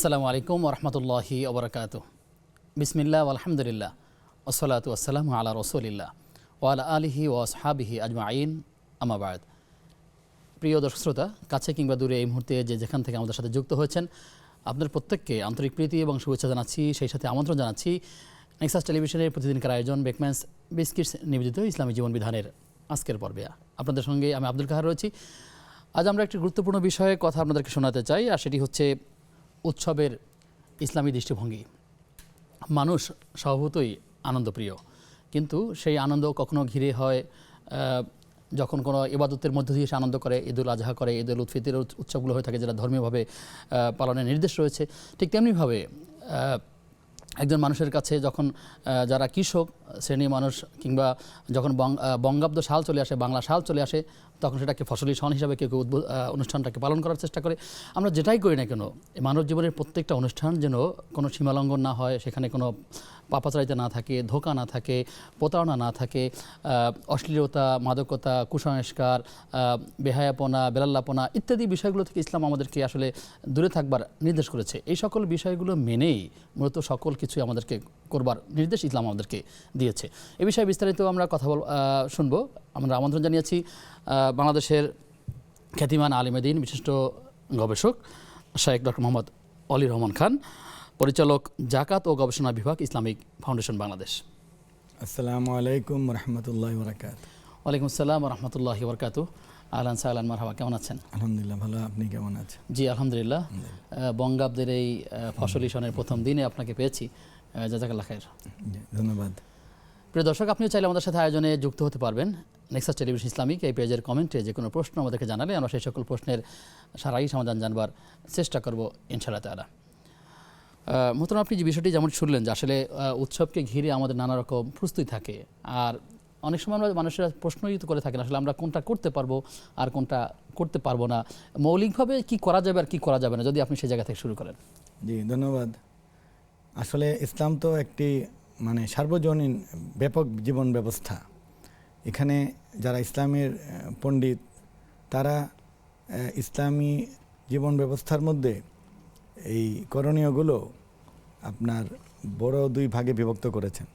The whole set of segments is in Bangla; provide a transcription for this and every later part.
আসসালামু আলাইকুম ওরহমতুল্লাহি ওবরাকাতুহ। বিসমিল্লাহ আলহামদুলিল্লাহ ওসলাতু আসসালামু আলা রসুলিল্লাহ ওয়ালা আলিহি ও আসহাবিহি আজমাইন আম্মা বাদ। প্রিয় দর্শক শ্রোতা, কাছে কিংবা দূরে এই মুহূর্তে যে যেখান থেকে আমাদের সাথে যুক্ত হয়েছেন, আপনাদের প্রত্যেককে আন্তরিক প্রীতি এবং শুভেচ্ছা জানাচ্ছি। সেই সাথে আমন্ত্রণ জানাচ্ছি নেক্সাস টেলিভিশনের প্রতিদিনকার আয়োজন বেকম্যানস বিস্কিটস নিবেদিত ইসলামী জীবন বিধানের আজকের পর্বে। আপনাদের সঙ্গে আমি আব্দুল কাহার রয়েছি। আজ আমরা একটি গুরুত্বপূর্ণ বিষয়ে কথা আপনাদেরকে শোনাতে চাই, আর সেটি হচ্ছে উৎসবের ইসলামী দৃষ্টিভঙ্গি। মানুষ স্বভাবতই আনন্দপ্রিয়, কিন্তু সেই আনন্দ কখনো ঘিরে হয় যখন কোনো ইবাদতের মধ্য দিয়ে সে আনন্দ করে। ঈদুল আজহা করে, ঈদুল ফিতরের উৎসবগুলো হয়ে থাকে যেটা ধর্মীয়ভাবে পালনের নির্দেশ রয়েছে। ঠিক তেমনিভাবে একজন মানুষের কাছে যখন যারা কৃষক শ্রেণীর মানুষ কিংবা যখন বঙ্গাব্দ সাল চলে আসে, বাংলা সাল চলে আসে, তখন সেটাকে ফসলি সন হিসাবে কেউ কেউ অনুষ্ঠানটাকে পালন করার চেষ্টা করে। আমরা যেটাই করি না কেন, মানব জীবনের প্রত্যেকটা অনুষ্ঠান যেন কোনো সীমালঙ্ঘন না হয়, সেখানে কোনো পাপাচারিতা না থাকে, ধোঁকা না থাকে, প্রতারণা না থাকে, অশ্লীলতা, মাদকতা, কুসংস্কার, বেহায়াপনা, বেলাল্লাপনা ইত্যাদি বিষয়গুলো থেকে ইসলাম আমাদেরকে আসলে দূরে থাকবার নির্দেশ করেছে। এই সকল বিষয়গুলো মেনেই মূলত সকল কিছুই আমাদেরকে করবার নির্দেশ ইসলাম আমাদেরকে দিয়েছে। এ বিষয়ে বিস্তারিত আমরা কথা শুনবো। আমরা আমন্ত্রণ জানিয়েছি বাংলাদেশের খ্যাতিমান আলিমেদিন, বিশিষ্ট গবেষক শায়েখ ডক্টর মোহাম্মদ অলি রহমান খান, পরিচালক জাকাত ও গবেষণা বিভাগ, ইসলামিক ফাউন্ডেশন বাংলাদেশ। আসসালামু আলাইকুম রহমতুল্লাহি ওয়া বারাকাতুহু। ওয়ালাইকুম আসসালাম রহমতুল্লাহি ওয়া বারাকাতুহু। আহলান সাহলান মারহাবা, কেমন আছেন? আলহামদুলিল্লাহ ভালো, আপনি কেমন আছেন? জি আলহামদুলিল্লাহ। বঙ্গাব্দের এই ফসলি সনের প্রথম দিনে আপনাকে পেয়েছি, জাযাকাল্লাহ খায়ের। ধন্যবাদ। প্রিয় দর্শক, আপনিও চাইলে আমাদের সাথে আয়োজনে যুক্ত হতে পারবেন। নেক্সাস টেলিভিশন ইসলামিক এই পেজের কমেন্টে যে কোনো প্রশ্ন আমাদেরকে জানালে আমরা সেই সকল প্রশ্নের সারাই সমাধান জানবার চেষ্টা করব ইনশাআল্লাহ তাআলা। মোহতারাম, আপনি যে বিষয়টি যেমন শুনলেন যে আসলে উৎসবকে ঘিরে আমাদের নানা রকম প্রস্তুতি থাকে, আর অনেক সময় আমরা মানুষেরা প্রশ্নই তো করে থাকেন আসলে আমরা কোনটা করতে পারবো আর কোনটা করতে পারবো না, মৌলিকভাবে কি করা যাবে আর কি করা যাবে না, যদি আপনি সেই জায়গা থেকে শুরু করেন। জি ধন্যবাদ। আসলে ইসলাম তো একটি সার্বজনীন ব্যাপক জীবন ব্যবস্থা। এখানে যারা ইসলামের পণ্ডিত তারা ইসলামী জীবন ব্যবস্থার মধ্যে এই করণীয়গুলো আপনার বড় দুই ভাগে বিভক্ত করেছেন।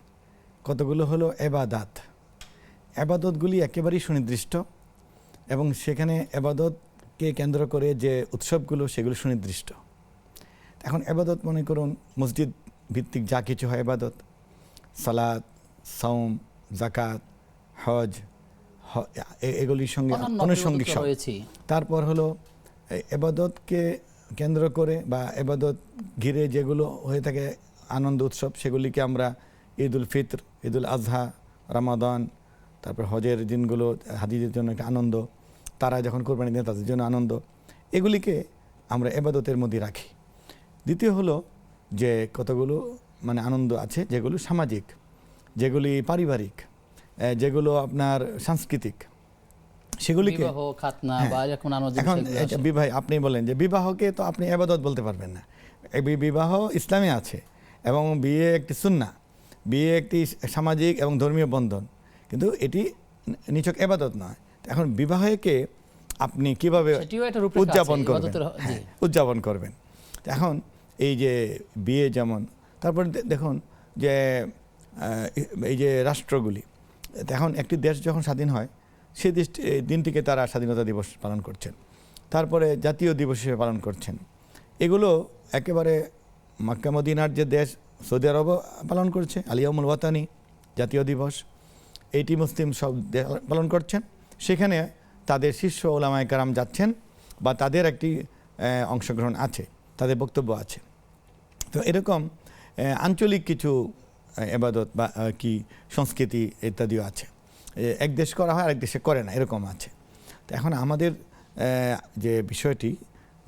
কতগুলো হলো এবাদাত। এবাদতগুলি একেবারেই সুনির্দিষ্ট এবং সেখানে এবাদতকে কেন্দ্র করে যে উৎসবগুলো সেগুলো সুনির্দিষ্ট। এখন এবাদত মনে করুন মসজিদ ভিত্তিক যা কিছু হয় এবাদত, সালাত, সাওম, যাকাত, হজ, এগুলির সঙ্গে আনুষঙ্গিক সব। তারপর হলো এবাদতকে কেন্দ্র করে বা এবাদত ঘিরে যেগুলো হয়ে থাকে আনন্দ উৎসব, সেগুলিকে আমরা ঈদুল ফিতর, ঈদুল আজহা, রমাদান, তারপর হজের দিনগুলো হাজিদের জন্য একটা আনন্দ, তারা যখন কোরবানি দেন তাদের জন্য আনন্দ, এগুলিকে আমরা এবাদতের মধ্যে রাখি। দ্বিতীয় হলো যে কতগুলো আনন্দ আছে যেগুলো সামাজিক, যেগুলি পারিবারিক, যেগুলো আপনার সাংস্কৃতিক, সেগুলিকে এখন বিবাহ, আপনি বলেন যে বিবাহকে তো আপনি এবাদত বলতে পারবেন না। বিবাহ ইসলামে আছে এবং বিয়ে একটি সুন্নাহ, বিয়ে একটি সামাজিক এবং ধর্মীয় বন্ধন, কিন্তু এটি নিছক এবাদত নয়। এখন বিবাহকে আপনি কিভাবে উদযাপন করবেন? এখন এই যে বিয়ে যেমন, তারপর দেখুন যে এই যে রাষ্ট্রগুলি, এখন একটি দেশ যখন স্বাধীন হয় সেই দিনটিকে তারা স্বাধীনতা দিবস পালন করছেন, তারপরে জাতীয় দিবস হিসেবে পালন করছেন। এগুলো একেবারে মক্কা মদিনার যে দেশ সৌদি আরবও পালন করছে আলিয়াউমুল ওয়াতানি জাতীয় দিবস, এইটি মুসলিম সব পালন করছেন। সেখানে তাদের শীর্ষ ওলামায়ে কেরাম যাচ্ছেন বা তাদের একটি অংশগ্রহণ আছে, তাদের বক্তব্য আছে। তো এরকম আঞ্চলিক কিছু ইবাদত বা কি সংস্কৃতি ইত্যাদিও আছে, এক দেশ করা হয় আরেক দেশে করে না, এরকম আছে। তো এখন আমাদের যে বিষয়টি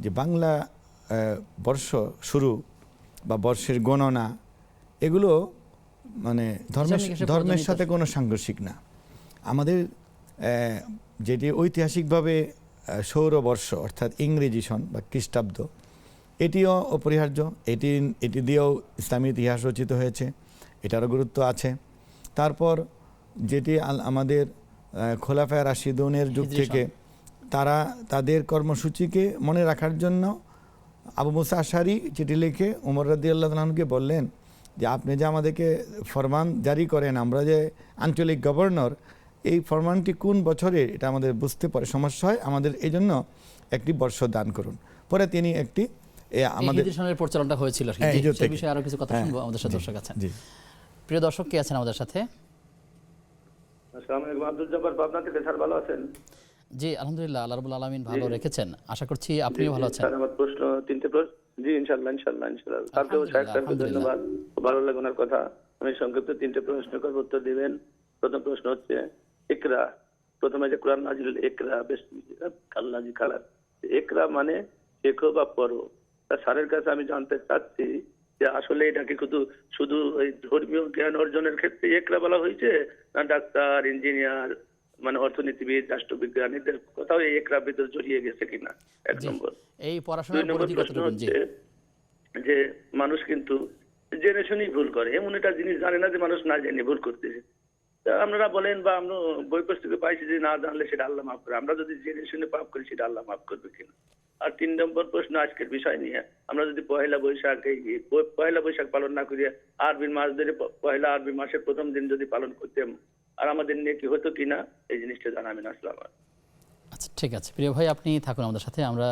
যে বাংলা বর্ষ বা বর্ষের গণনা, এগুলো ধর্মের সাথে কোনো সাংঘর্ষিক না। আমাদের যেটি ঐতিহাসিকভাবে সৌরবর্ষ অর্থাৎ ইংরেজি সন বা খ্রিস্টাব্দ, এটিও অপরিহার্য। এটি দিয়েও ইসলামী ইতিহাস রচিত হয়েছে, এটারও গুরুত্ব আছে। তারপর যেটি আমাদের খোলাফায়ে রাশিদুনের যুগ থেকে তারা তাদের কর্মসূচিকে মনে রাখার জন্য আবু মুসা আশআরী চিঠি লিখে ওমর রাদিয়াল্লাহু আনহুকে বললেন যে আপনি যে আমাদেরকে ফরমান জারি করেন, আমরা যে আঞ্চলিক গভর্নর, এই ফরমানটি কোন বছরের এটা আমাদের বুঝতে পারে সমস্যা হয়, আমাদের এই জন্য একটি বর্ষ দান করুন। পরে তিনি একটি আমাদের হিজরি সনের পরিচালনাটা হয়েছিল, সেই বিষয়ে আরো কিছু কথা শুনবো। আমাদের সাথে দর্শক আছেন। প্রিয় দর্শক কে আছেন আমাদের সাথে? আসসালামু আলাইকুম, আব্দুল জব্বার পাবনা থেকে। স্যার ভালো আছেন? জি আলহামদুলিল্লাহ, আল্লাহ রাব্বুল আলামিন ভালো রেখেছেন, আশা করছি আপনিও ভালো আছেন। স্যার আমার প্রশ্ন তিনটে প্রশ্ন। জি ইনশাআল্লাহ ইনশাআল্লাহ ইনশাআল্লাহ। স্যারকেও স্যারকে ধন্যবাদ, ভালো লাগে ওনার কথা। আমি সংক্ষিপ্ত তিনটে প্রশ্ন করব, উত্তর দিবেন। প্রথম প্রশ্ন হচ্ছে ইকরা, প্রথমে যে কোরআন নাজিল ইকরা বেশ কাল্লাজি খালাক, ইকরা মানে শেখো বা পড়ো। তা স্যারের কাছে আমি জানতে চাচ্ছি যে আসলে এটাকে শুধু ওই ধর্মীয় জ্ঞান অর্জনের ক্ষেত্রে ইকরা বলা হয়েছে, না ডাক্তার, ইঞ্জিনিয়ার, মানে অর্থনীতিবিদ, রাষ্ট্রবিজ্ঞান এদের কোথাও এই একরার ভিতরে জড়িয়ে গেছে কিনা, এক নম্বর। এই পড়াশোনার পরিধি কতটুকু? জি, যে মানুষ কিন্তু জেনে শুনেই ভুল করে, এমন একটা জিনিস জানে না যে মানুষ না জেনে ভুল করতেছে। আপনারা বলেন বা আমরা বই পুস্তকে পাইছি যে না জানলে সেটা আল্লাহ মাফ করে, আমরা যদি জেনে শুনে পাপ করি সেটা আল্লাহ মাফ করবে কিনা। আর তিন নম্বর প্রশ্ন আজকের বিষয় নিয়ে, আমরা যদি পয়লা বৈশাখ পালন না করিয়া আরবি মাস ধরে পয়লা আরবি মাসের প্রথম দিন যদি পালন করতাম, আর আমাদের নিয়ে কি হতো কিনা, এই জিনিসটা জানাবেন। আসসালাম। আচ্ছা ঠিক আছে প্রিয় ভাই, আপনি থাকুন আমাদের সাথে, আমরা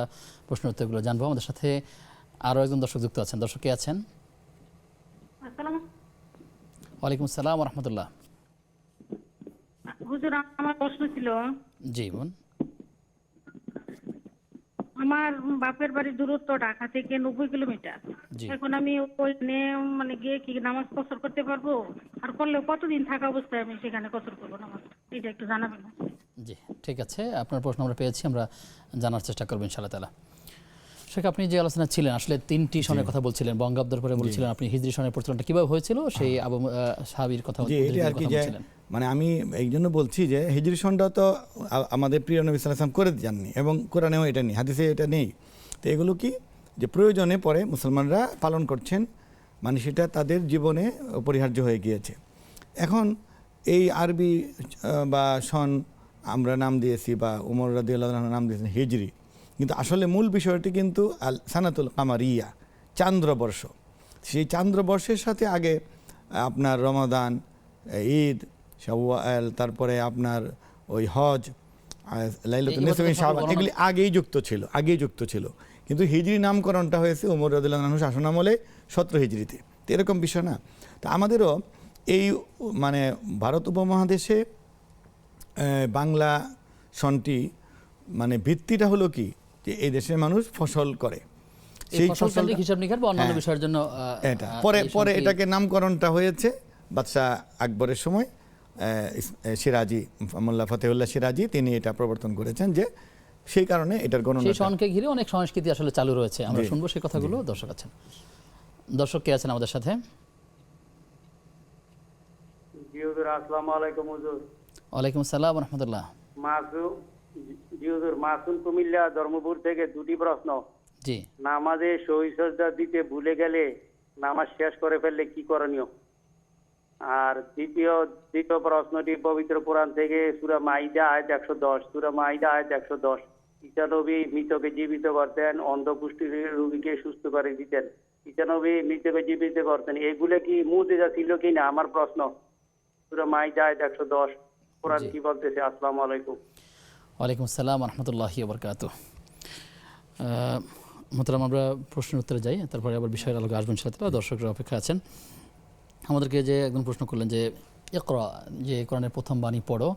প্রশ্ন উত্তরগুলো জানবো। আমাদের সাথে আরো একজন দর্শক যুক্ত আছেন। দর্শক কে আছেন? ওয়ালাইকুম আসসালাম ওয়া রাহমাতুল্লাহ। হুজুর আমার প্রশ্ন ছিল, জি বোন। আমার বাপের বাড়ির দূরত্ব ঢাকা থেকে 90 কিলোমিটার। এখন আমি ওইখানে মানে গিয়ে কি নামাজ কসর করতে পারবো? আর করলে কতদিন থাকা অবস্থায় আমি সেখানে কসর করবো নামাজ, এটা একটু জানাবেন। জি ঠিক আছে, আপনার প্রশ্ন আমরা পেয়েছি, আমরা জানার চেষ্টা করবো ইনশাআল্লাহ তাআলা। শেখ, আপনি যে আলোচনা ছিলেন আসলে তিনটি সনের কথা বলছিলেন, বঙ্গাব্দের পরে বলছিলেন আপনি হিজরি সনের প্রচলনটা কিভাবে হয়েছিল, সেই আবু সাহাবীর কথা বলছিলেন। মানে আমি এই জন্য বলছি যে হিজরি সনটা তো আমাদের প্রিয় নবী সাল্লাল্লাহু আলাইহি ওয়াসাল্লাম করে যাননি, এবং কোরআনেও এটা নেই, হাদিসে এটা নেই। তো এগুলো কি যে প্রয়োজনে পরে মুসলমানরা পালন করছেন, মানে সেটা তাদের জীবনে অপরিহার্য হয়ে গিয়েছে। এখন এই আরবি বা সন আমরা নাম দিয়েছি, বা উমর রাদিয়াল্লাহু আনহু নাম দিয়েছেন হিজরি, কিন্তু আসলে মূল বিষয়টি কিন্তু আল সানাতুল কামারিয়া, চান্দ্রবর্ষ। সেই চান্দ্রবর্ষের সাথে আগে আপনার রমাদান, ঈদ, শাওয়াল, তারপরে আপনার ওই হজ, লাইলাতুন নিসফ, শাবান, এগুলি আগেই যুক্ত ছিল। কিন্তু হিজরি নামকরণটা হয়েছে ওমর রাদিয়াল্লাহু আনহু শাসনামলে 17 হিজরিতে। তো এরকম বিষয় না। তো আমাদেরও এই মানে ভারত উপমহাদেশে বাংলা সনটি মানে ভিত্তিটা হলো কি, যে এই দেশের মানুষ ফসল করে, সেই ফসল হিসাব নিকাশ বা অন্যান্য বিষয়ের জন্য এটা পরে এটাকে নামকরণটা হয়েছে বাদশাহ আকবরের সময়। সিরাজি, মোল্লা ফতেহুল্লাহ সিরাজি, তিনি এটা প্রবর্তন করেছেন, যে সেই কারণে এটার গণনা, সেই সনকে ঘিরে অনেক সংস্কৃতি আসলে চালু রয়েছে। আমরা শুনবো সেই কথাগুলো। দর্শক আছেন, দর্শক কে আছেন আমাদের সাথে? জি হুজুর, আসসালামু আলাইকুম হুজুর। ওয়ালাইকুম আসসালাম ওয়া রাহমাতুল্লাহ। জি হুজুর, মাসুম কুমিল্লা ধর্মপুর থেকে দুটি প্রশ্ন। জি, নামাজে সহি সাজদা দিতে ভুলে গেলে নামাজ শেষ করে ফেললে কি করণীয়? আর দ্বিতীয় প্রশ্নটি পবিত্র কোরআন থেকে সূরা মাইদা আয়াত 110। ঈসা নবী মৃতকে জীবিত করতেন, অন্ধকুষ্ঠী রোগীকে সুস্থ করে দিতেন। ঈসা নবী মৃতকে জীবিত করতেন, এগুলো কি মুজিজা ছিল কিনা আমার প্রশ্ন। সূরা মাইদা আয়াত 110, কোরআন কি বলতেছে? আসসালামু আলাইকুম। ওয়ালাইকুম আসসালাম ওয়া রাহমাতুল্লাহি ওয়া বারাকাতুহু। মোহতারাম, আমরা প্রশ্নের উত্তরে যাই, তারপরে আবার বিষয়ের আলোকে আসবেন সাথে। দর্শকরা অপেক্ষা আছেন। আমাদেরকে যে একজন প্রশ্ন করলেন যে ইকরা, যে কোরআনের প্রথম বাণী পড়ো,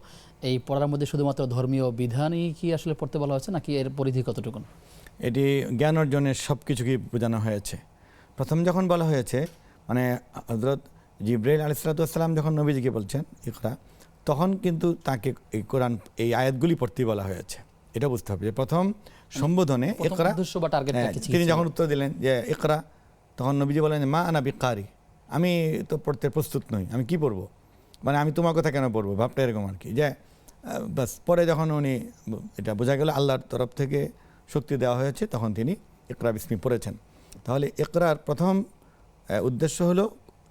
এই পড়ার মধ্যে শুধুমাত্র ধর্মীয় বিধানই কি আসলে পড়তে বলা হয়েছে, নাকি এর পরিধি কতটুকু? এটি জ্ঞান অর্জনের সব কিছুকে বোঝানো হয়েছে। প্রথম যখন বলা হয়েছে, মানে হযরত জিবরাইল আলাইহিস সালাম যখন নবীজিকে বলছেন ইকরা, তখন কিন্তু তাকে এই কোরআন এই আয়াতগুলি পড়তে বলা হয়েছে। এটা বুঝতে হবে যে প্রথম সম্বোধনে ইকরা, তিনি যখন উত্তর দিলেন যে ইকরা, তখন নবীজি বলেন মা আনা বিকারি, আমি তো পড়তে প্রস্তুত নই, আমি কি পড়বো, মানে আমি তোমার কথা কেন পড়বো, ভাবটা এরকম আর কি। যে বাস পরে যখন উনি এটা বোঝা গেল আল্লাহর তরফ থেকে শক্তি দেওয়া হয়েছে, তখন তিনি ইকরা বিস্মি পড়েছেন। তাহলে ইকরার প্রথম উদ্দেশ্য হলো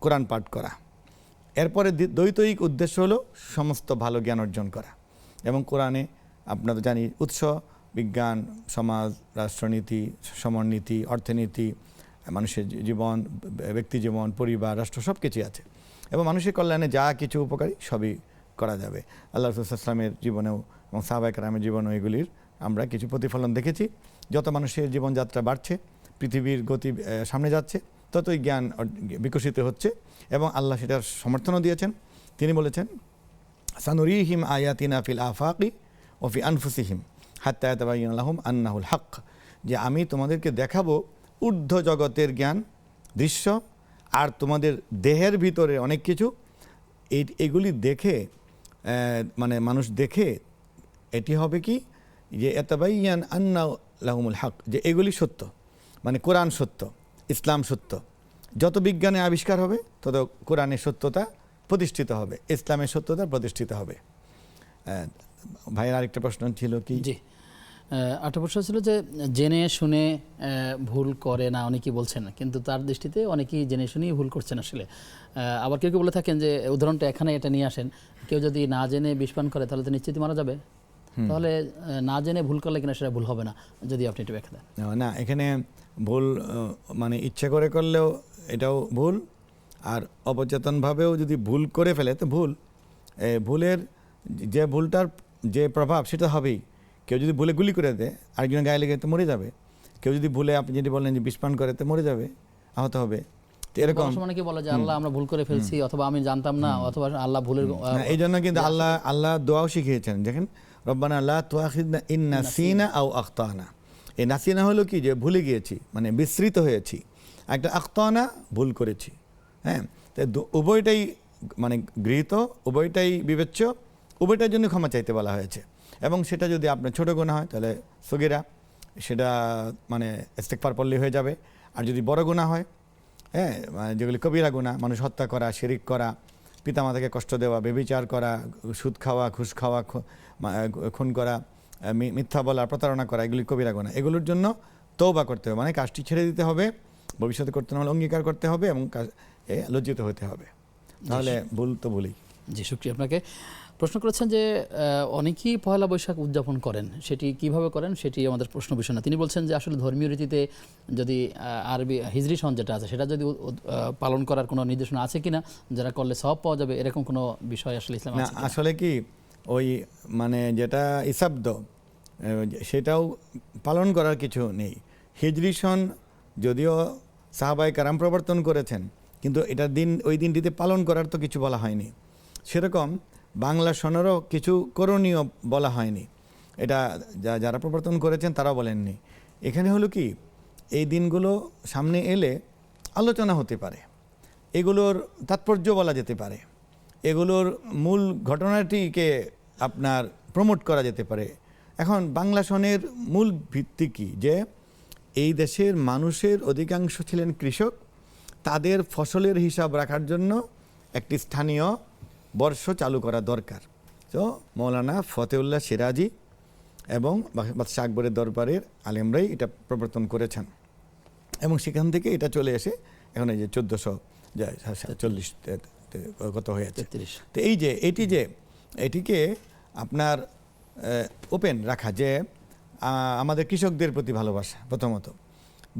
কোরআন পাঠ করা, এরপরে দ্বৈতয়িক উদ্দেশ্য হলো সমস্ত ভালো জ্ঞান অর্জন করা। এবং কোরআনে আপনারা জানি উৎস বিজ্ঞান, সমাজ, রাষ্ট্রনীতি, সমরনীতি, অর্থনীতি, মানুষের জীবন, ব্যক্তি জীবন, পরিবার, রাষ্ট্র সব কিছুই আছে। এবং মানুষের কল্যাণে যা কিছু উপকারী সবই করা যাবে। আল্লাহ রাসূল সাল্লাল্লাহু আলাইহি ওয়াসাল্লামের জীবনেও এবং সাহাবায়ে কেরামের জীবনেও এগুলির আমরা কিছু প্রতিফলন দেখেছি। যত মানুষের জীবনযাত্রা বাড়ছে, পৃথিবীর গতি সামনে যাচ্ছে, ততই জ্ঞান বিকশিত হচ্ছে এবং আল্লাহ সেটার সমর্থনও দিয়েছেন। তিনি বলেছেন, সানুরিহিম আয়াতিনা ফিল আফাকি ও ফি আনফুসিহিম হাত্তা ইয়াতাবায়্যানা লাহুম আন্নাহুল হক, যে আমি তোমাদেরকে দেখাবো ঊর্ধ্ব জগতের জ্ঞান, দৃশ্য, আর তোমাদের দেহের ভিতরে অনেক কিছু। এগুলি দেখে মানে মানুষ দেখে এটি হবে কি, যে ইয়াতাবায়্যানা আন্না লাহুমুল হক, যে এগুলি সত্য, মানে কোরআন সত্য, ইসলাম সত্য। যত বিজ্ঞানে আবিষ্কার হবে তত কোরআনের সত্যতা প্রতিষ্ঠিত হবে, ইসলামের সত্যতা প্রতিষ্ঠিত হবে। ভাইয়ের আরেকটা প্রশ্ন ছিল কি? জি, একটা প্রশ্ন ছিল যে জেনে শুনে ভুল করে না অনেকেই বলছেন, কিন্তু তার দৃষ্টিতে অনেকেই জেনে শুনেই ভুল করছেন আসলে। আবার কেউ কেউ বলে থাকেন যে উদাহরণটা এখানে এটা নিয়ে আসেন, কেউ যদি না জেনে বিষ পান করে তাহলে তো নিশ্চিতই মারা যাবে, তাহলে না জেনে ভুল করলে কিনা সেটা ভুল হবে না, যদি আপনি একটু ব্যাখ্যা দেন। না, এখানে ভুল মানে ইচ্ছে করে করলেও এটাও ভুল, আর অবচেতনভাবেও যদি ভুল করে ফেলে তো ভুল। ভুলের যে ভুলটার যে প্রভাব সেটা হবেই। কেউ যদি ভুলে গুলি করে দেয় আরেকজনের গায়ে লেগে তো মরে যাবে, কেউ যদি ভুলে, আপনি যেটি বললেন যে বিষ পান করে তো মরে যাবে, আহত হবে। তো এরকম অনেকে বলে যে আল্লাহ আমরা ভুল করে ফেলছি, অথবা আমি জানতাম না, অথবা আল্লাহ ভুলের এই জন্য কিন্তু আল্লাহ দোয়াও শিখিয়েছেন। দেখেন, রব্বানা লা তুআখিযনা ইন নাসিনা আও আখতানা। এই নাসিনা হলো কি, যে ভুলে গিয়েছি মানে বিস্মৃত হয়েছি, একটা আখতানা ভুল করেছি। হ্যাঁ, তো উভয়টাই মানে গৃহীত, উভয়টাই বিবেচ্য, উভয়টার জন্য ক্ষমা চাইতে বলা হয়েছে। এবং সেটা যদি আপনার ছোটো গুনাহ হয় তাহলে সগীরা, সেটা মানে ইস্তেগফার পড়লেই হয়ে যাবে। আর যদি বড় গুনাহ হয়, হ্যাঁ, যেগুলি কবিরা গুনাহ, মানুষ হত্যা করা, শিরিক করা, পিতামাতাকে কষ্ট দেওয়া, ব্যভিচার করা, সুদ খাওয়া, ঘুষ খাওয়া, খুন করা, মিথ্যা বলা, প্রতারণা করা, এগুলি কবিরা গুনাহ। এগুলোর জন্য তওবা করতে হবে, মানে কাজটি ছেড়ে দিতে হবে, ভবিষ্যতে করতে না হলে অঙ্গীকার করতে হবে এবং লজ্জিত হতে হবে, তাহলে ভুল তো ভুলই। জি, শুকরিয়া আপনাকে। প্রশ্ন করেছেন যে অনেকেই পয়লা বৈশাখ উদযাপন করেন, সেটি কিভাবে করেন সেটি আমাদের প্রশ্ন বিষয় না। তিনি বলছেন যে আসলে ধর্মীয় রীতিতে যদি আরবি হিজরি সন যেটা আছে সেটা যদি পালন করার কোনো নির্দেশনা আছে কিনা, যারা করলে সওয়াব পাওয়া যাবে, এরকম কোনো বিষয় আসলে ইসলামে আছে কিনা? আসলে কি, ওই মানে যেটা ইসাব্দ সেটাও পালন করার কিছু নেই। হিজরি সন যদিও সাহাবায়ে কেরাম প্রবর্তন করেছেন, কিন্তু এটা ওই দিনটিতে পালন করার তো কিছু বলা হয়নি। সেরকম বাংলা সনেরও কিছু করণীয় বলা হয়নি, এটা যারা প্রবর্তন করেছেন তারাও বলেননি। এখানে হলো কি, এই দিনগুলো সামনে এলে আলোচনা হতে পারে, এগুলোর তাৎপর্য বলা যেতে পারে, এগুলোর মূল ঘটনাটিকে আপনার প্রমোট করা যেতে পারে। এখন বাংলা সনের মূল ভিত্তি কি, যে এই দেশের মানুষের অধিকাংশ ছিলেন কৃষক, তাদের ফসলের হিসাব রাখার জন্য একটি স্থানীয় বর্ষ চালু করা দরকার। তো মৌলানা ফতেউল্লাহ সিরাজি এবং বাদশাহ আকবরের দরবারের আলেমরাই এটা প্রবর্তন করেছেন এবং সেখান থেকে এটা চলে এসে এখন এই যে 1440 কত হয়েছে। তো এই যে এটিকে আপনার ওপেন রাখা, যে আমাদের কৃষকদের প্রতি ভালোবাসা, প্রথমত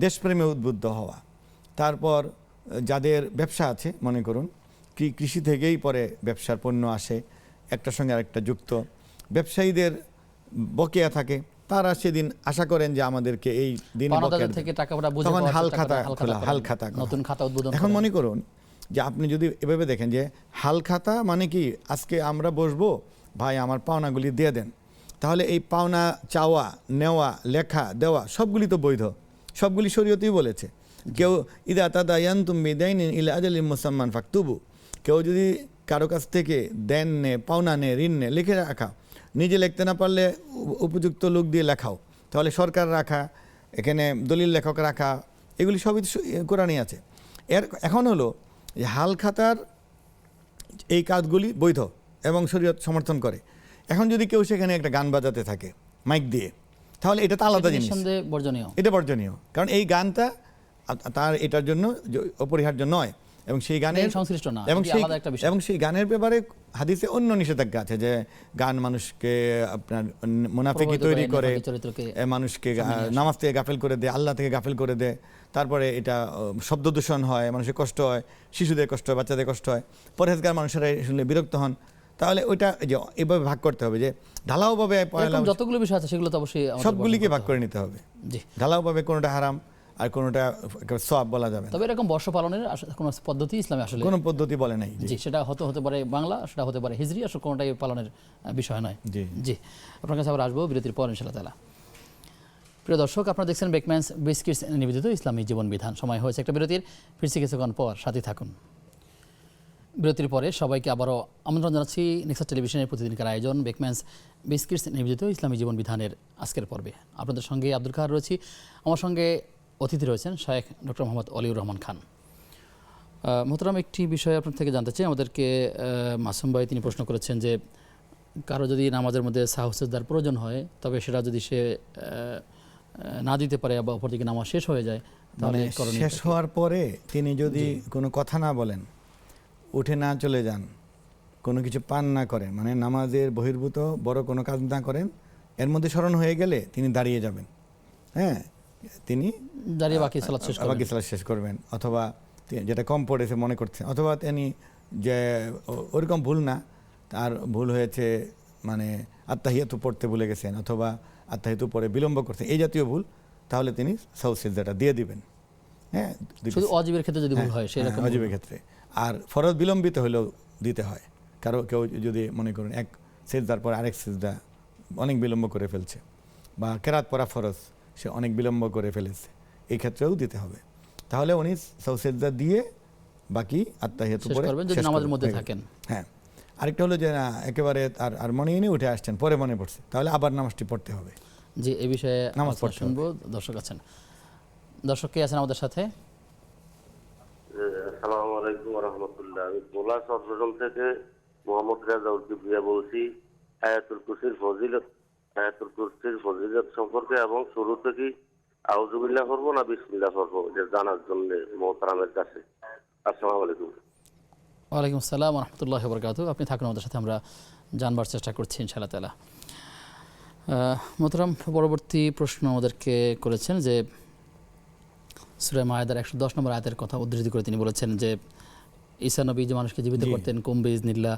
দেশপ্রেমে উদ্বুদ্ধ হওয়া, তারপর যাদের ব্যবসা আছে, মনে করুন কৃষি থেকেই পরে ব্যবসার পণ্য আসে, একটার সঙ্গে আরেকটা যুক্ত, ব্যবসায়ীদের বকেয়া থাকে, তারা সেদিন আশা করেন যে আমাদেরকে এই দিন তখন হাল খাতা নতুন খাতা উদ্বোধন। এখন মনে করুন যে আপনি যদি এভাবে দেখেন যে হাল খাতা মানে কি, আজকে আমরা বসবো, ভাই আমার পাওনাগুলি দিয়ে দেন, তাহলে এই পাওনা চাওয়া, নেওয়া, লেখা, দেওয়া সবগুলি তো বৈধ, সবগুলি শরীয়তেই বলেছে। কেউ ইদা তাদায়ানতুম বিদাইনিন ইলা আজালিন মুসাম্মান ফাকতুবু, কেউ যদি কারো কাছ থেকে দেন নে, পাওনা নে, ঋণ নে, লিখে রাখা, নিজে লিখতে না পারলে উপযুক্ত লোক দিয়ে লেখাও, তাহলে সরকার রাখা, এখানে দলিল লেখক রাখা, এগুলি সবই কোরআনে আছে। এখন হলো যে হাল খাতার এই কাজগুলি বৈধ এবং শরীয়ত সমর্থন করে। এখন যদি কেউ সেখানে একটা গান বাজাতে থাকে মাইক দিয়ে, তাহলে এটা তো আলাদা জিনিস, এটা বর্জনীয়। কারণ এই গানটা তার এটার জন্য অপরিহার্য নয়, এবং সেই গানের এর সংশ্লিষ্ট না, এবং এটি সেই আলাদা একটা বিষয়। এবং সেই গানের ব্যাপারে হাদিসে অন্য নিষেধাজ্ঞা আছে যে গান মানুষকে আপনার মুনাফিকি প্রভাবিত তৈরি করে, নেফাকি চরিত্রকে মানুষকে সামনে নিয়ে আসে। নামাজ থেকে গাফেল করে দেয়, আল্লাহ থেকে গাফেল করে দেয়। তারপরে এটা শব্দ দূষণ হয়, মানুষের কষ্ট হয়, শিশুদের কষ্ট হয়, বাচ্চাদের কষ্ট হয়, পরহেজগার মানুষেরা শুনলে বিরক্ত হন। তাহলে ওইটা এই যে এভাবে ভাগ করতে হবে যে ঢালাওভাবে এরকম যতগুলো বিষয় আছে সেগুলো তো অবশ্যই আমাদের সবগুলিকে বর্জন ভাগ করতে করে হবে। নিতে হবে। জি। ঢালাওভাবে কোনোটা হারাম আর কোনোটা সওয়াব বলা যাবে না। তবে এরকম বর্ষ পালনের কোনো পদ্ধতি ইসলামে আসলে কোনো পদ্ধতি বলে নাই। জি, সেটা হতে পারে বাংলা, সেটা হতে পারে হিজরি, আসলে কোনোটাই পালনের বিষয় নয়। জি। জি, আপনার কাছে আবার আসবো বিরতির পর ইনশাআল্লাহ তাআলা। প্রিয় দর্শক, আপনারা দেখছেন বেকম্যানস বিস্কিটস নিবেদিত ইসলামী জীবন বিধান। সময় হয়েছে একটা বিরতির, ফিরছি কিছুক্ষণ পর, সাথে থাকুন। বিরতির পরে সবাইকে আবারও আমন্ত্রণ জানাচ্ছি নেক্সাস টেলিভিশনের প্রতিদিনকার আয়োজন বেকম্যানস বিস্কিটস নিবেদিত ইসলামী জীবন বিধানের আজকের পর্বে। আপনাদের সঙ্গে আব্দুল কাহার রয়েছি, আমার সঙ্গে অতিথি রয়েছেন শায়েখ ডক্টর মোহাম্মদ অলিউর রহমান খান। মোহতারাম, একটি বিষয় আপনার থেকে জানতে চাই। আমাদেরকে মাসুম ভাই তিনি প্রশ্ন করেছেন যে কারো যদি নামাজের মধ্যে সাহু সিজদার প্রয়োজন হয়, তবে সেটা যদি সে না দিতে পারে বা অপরদিকে নামাজ শেষ হয়ে যায়, তাহলে করণীয় শেষ হওয়ার পরে তিনি যদি কোনো কথা না বলেন, উঠে না চলে যান, কোনো কিছু পান না করেন, মানে নামাজের বহির্ভূত বড় কোনো কাজ না করেন, এর মধ্যে স্মরণ হয়ে গেলে তিনি দাঁড়িয়ে যাবেন। হ্যাঁ, তিনি দাঁড়িয়ে বাকি সালাত শেষ করবেন। বাকি সালাত শেষ করবেন, অথবা যেটা কম পড়েছে মনে করছেন, অথবা তিনি যে ওরকম ভুল না, তার ভুল হয়েছে মানে আত্তাহিয়াতু পড়তে ভুলে গেছেন, অথবা আত্তাহিয়াতু পড়ে বিলম্ব করছেন, এই জাতীয় ভুল, তাহলে তিনি সাহু সিজদাটা দিয়ে দিবেন। হ্যাঁ, শুধু অজীবের ক্ষেত্রে যদি ভুল হয় সেরকম অজীবের ক্ষেত্রে। আর ফরজ বিলম্বিত হলেও দিতে হয়। কেউ যদি মনে করুন এক সিজদার পর আরেক সিজদা অনেক বিলম্ব করে ফেলছে, বা কেরাত পড়া ফরজ সে অনেক বিলম্ব করে ফেলেছে, এই ক্ষেত্রেও দিতে হবে। তাহলে উনি সাহু সিজদা দিয়ে বাকি আত্তাহিয়াতু শেষ পড়ে করবেন যদি শেষ নামাজের করবেন, মধ্যে হয়ে গেল। থাকেন। হ্যাঁ, আরেকটা হলো যে না একেবারে আর মনে নিয়ে উঠে আসছেন, পরে মনে পড়ছে, তাহলে আবার নামাজটি পড়তে হবে। যে এই বিষয়ে নামাজ আলোচনা পড়তে শুনবো। দর্শক আছেন, দর্শক কে আছেন আমাদের সাথে? আসসালামু আলাইকুম ওয়া রাহমাতুল্লাহ। আমি ভোলা চট্টগ্রাম থেকে মোহাম্মদ রেজাউল কিবরিয়া বলছি। আয়াতুল কুরসির ফজিলত সম্পর্কে এবং শুরু থেকে আউযুবিল্লাহ পড়বো না বিসমিল্লাহ পড়বো, এটা জানার জন্য মোহতারামের কাছে। আসসালামু আলাইকুম। ওয়ালাইকুম আসসালাম ওয়া রাহমাতুল্লাহি ওয়া বারাকাতুহু। আপনি থাকুন আমাদের সাথে, আমরা জানবার চেষ্টা করছি ইনশাআল্লাহ তাআলা। মোহতারাম, পরবর্তী প্রশ্ন আমাদেরকে করেছেন যে সূরা মায়েদার 110 নম্বর আয়াতের কথা উদ্ধৃতি করে তিনি বলেছেন যে ঈসা নবী যে মানুষকে জীবিত করতেন কুম বিইজনিল্লাহ।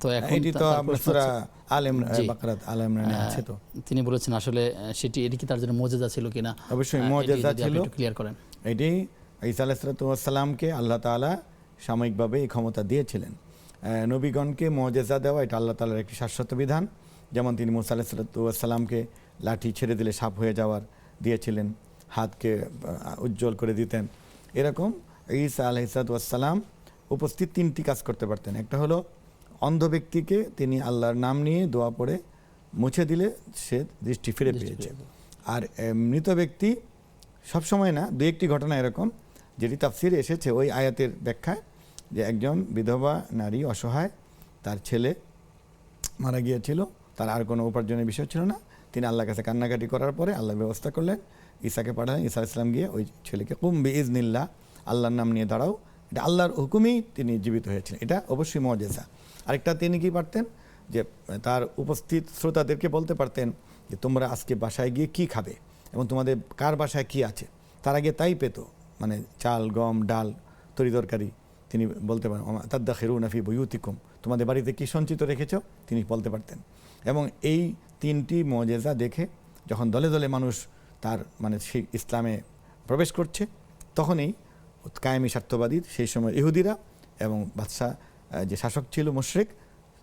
তো এখন এটি তো তার আপনার প্রশ্ন সূরা হচ্ছে- আল ইমরান, জি। বাকারাত আল ইমরানে আছে তো। তিনি বলেছেন আসলে এটি কি তার জন্য মুজিজা ছিল কিনা? অবশ্যই এটি মুজিজা যদি আপনি ছিল। একটু ক্লিয়ার করেন। এটি ঈসা আলাইহিস সালামকে আল্লাহ তাআলা সাময়িকভাবে এই ক্ষমতা দিয়েছিলেন। নবীগণকে মুজিজা দেওয়া এটা আল্লাহ তাআলার একটি শাশ্বত বিধান। যেমন তিনি মূসা আলাইহিস সালামকে লাঠি ছেড়ে দিলে সাপ হয়ে যাওয়ার দিয়েছিলেন, হাতকে উজ্জ্বল করে দিতেন। এরকম ঈসা আলাইহিস সালাম উপস্থিত তিনটি কাজ করতে পারতেন। একটা হলো অন্ধ ব্যক্তিকে তিনি আল্লাহর নাম নিয়ে দোয়া পড়ে মুছে দিলে সে দৃষ্টি ফিরে পেয়েছে। আর মৃত ব্যক্তি সবসময় না, দু একটি ঘটনা এরকম যেটি তাফসিরে এসেছে ওই আয়াতের ব্যাখ্যায়, যে একজন বিধবা নারী অসহায়, তার ছেলে মারা গিয়েছিল, তার আর কোনো উপার্জনের বিষয় ছিল না, তিনি আল্লাহর কাছে কান্নাকাটি করার পরে আল্লাহ ব্যবস্থা করলেন, ঈসাকে পাঠালেন, ঈসা আলাইহিস সালাম গিয়ে ওই ছেলেকে কুম বিইজনিল্লাহ, আল্লাহর নাম নিয়ে দাঁড়াও, এটা আল্লাহর হুকুমেই তিনি জীবিত হয়েছিলেন। এটা অবশ্যই মুজিজা। আরেকটা তিনি কি পারতেন, যে তার উপস্থিত শ্রোতাদেরকে বলতে পারতেন যে তোমরা আজকে বাসায় গিয়ে কি খাবে এবং তোমাদের কার বাসায় কি আছে, তার আগে তাই পেত, মানে চাল গম ডাল তরি তরকারি। তিনি বলতে পারেন তাদাখিরুনা ফি বুয়ুতিকুম, তোমাদের বাড়িতে কি সঞ্চিত রেখেছ, তিনি বলতে পারতেন। এবং এই তিনটি মুজিজা দেখে যখন দলে দলে মানুষ তার মানে সেই ইসলামে প্রবেশ করছে, তখনই কায়েমি স্বার্থবাদী সেই সময় ইহুদিরা এবং বাদশাহ যে শাসক ছিল মুশরিক,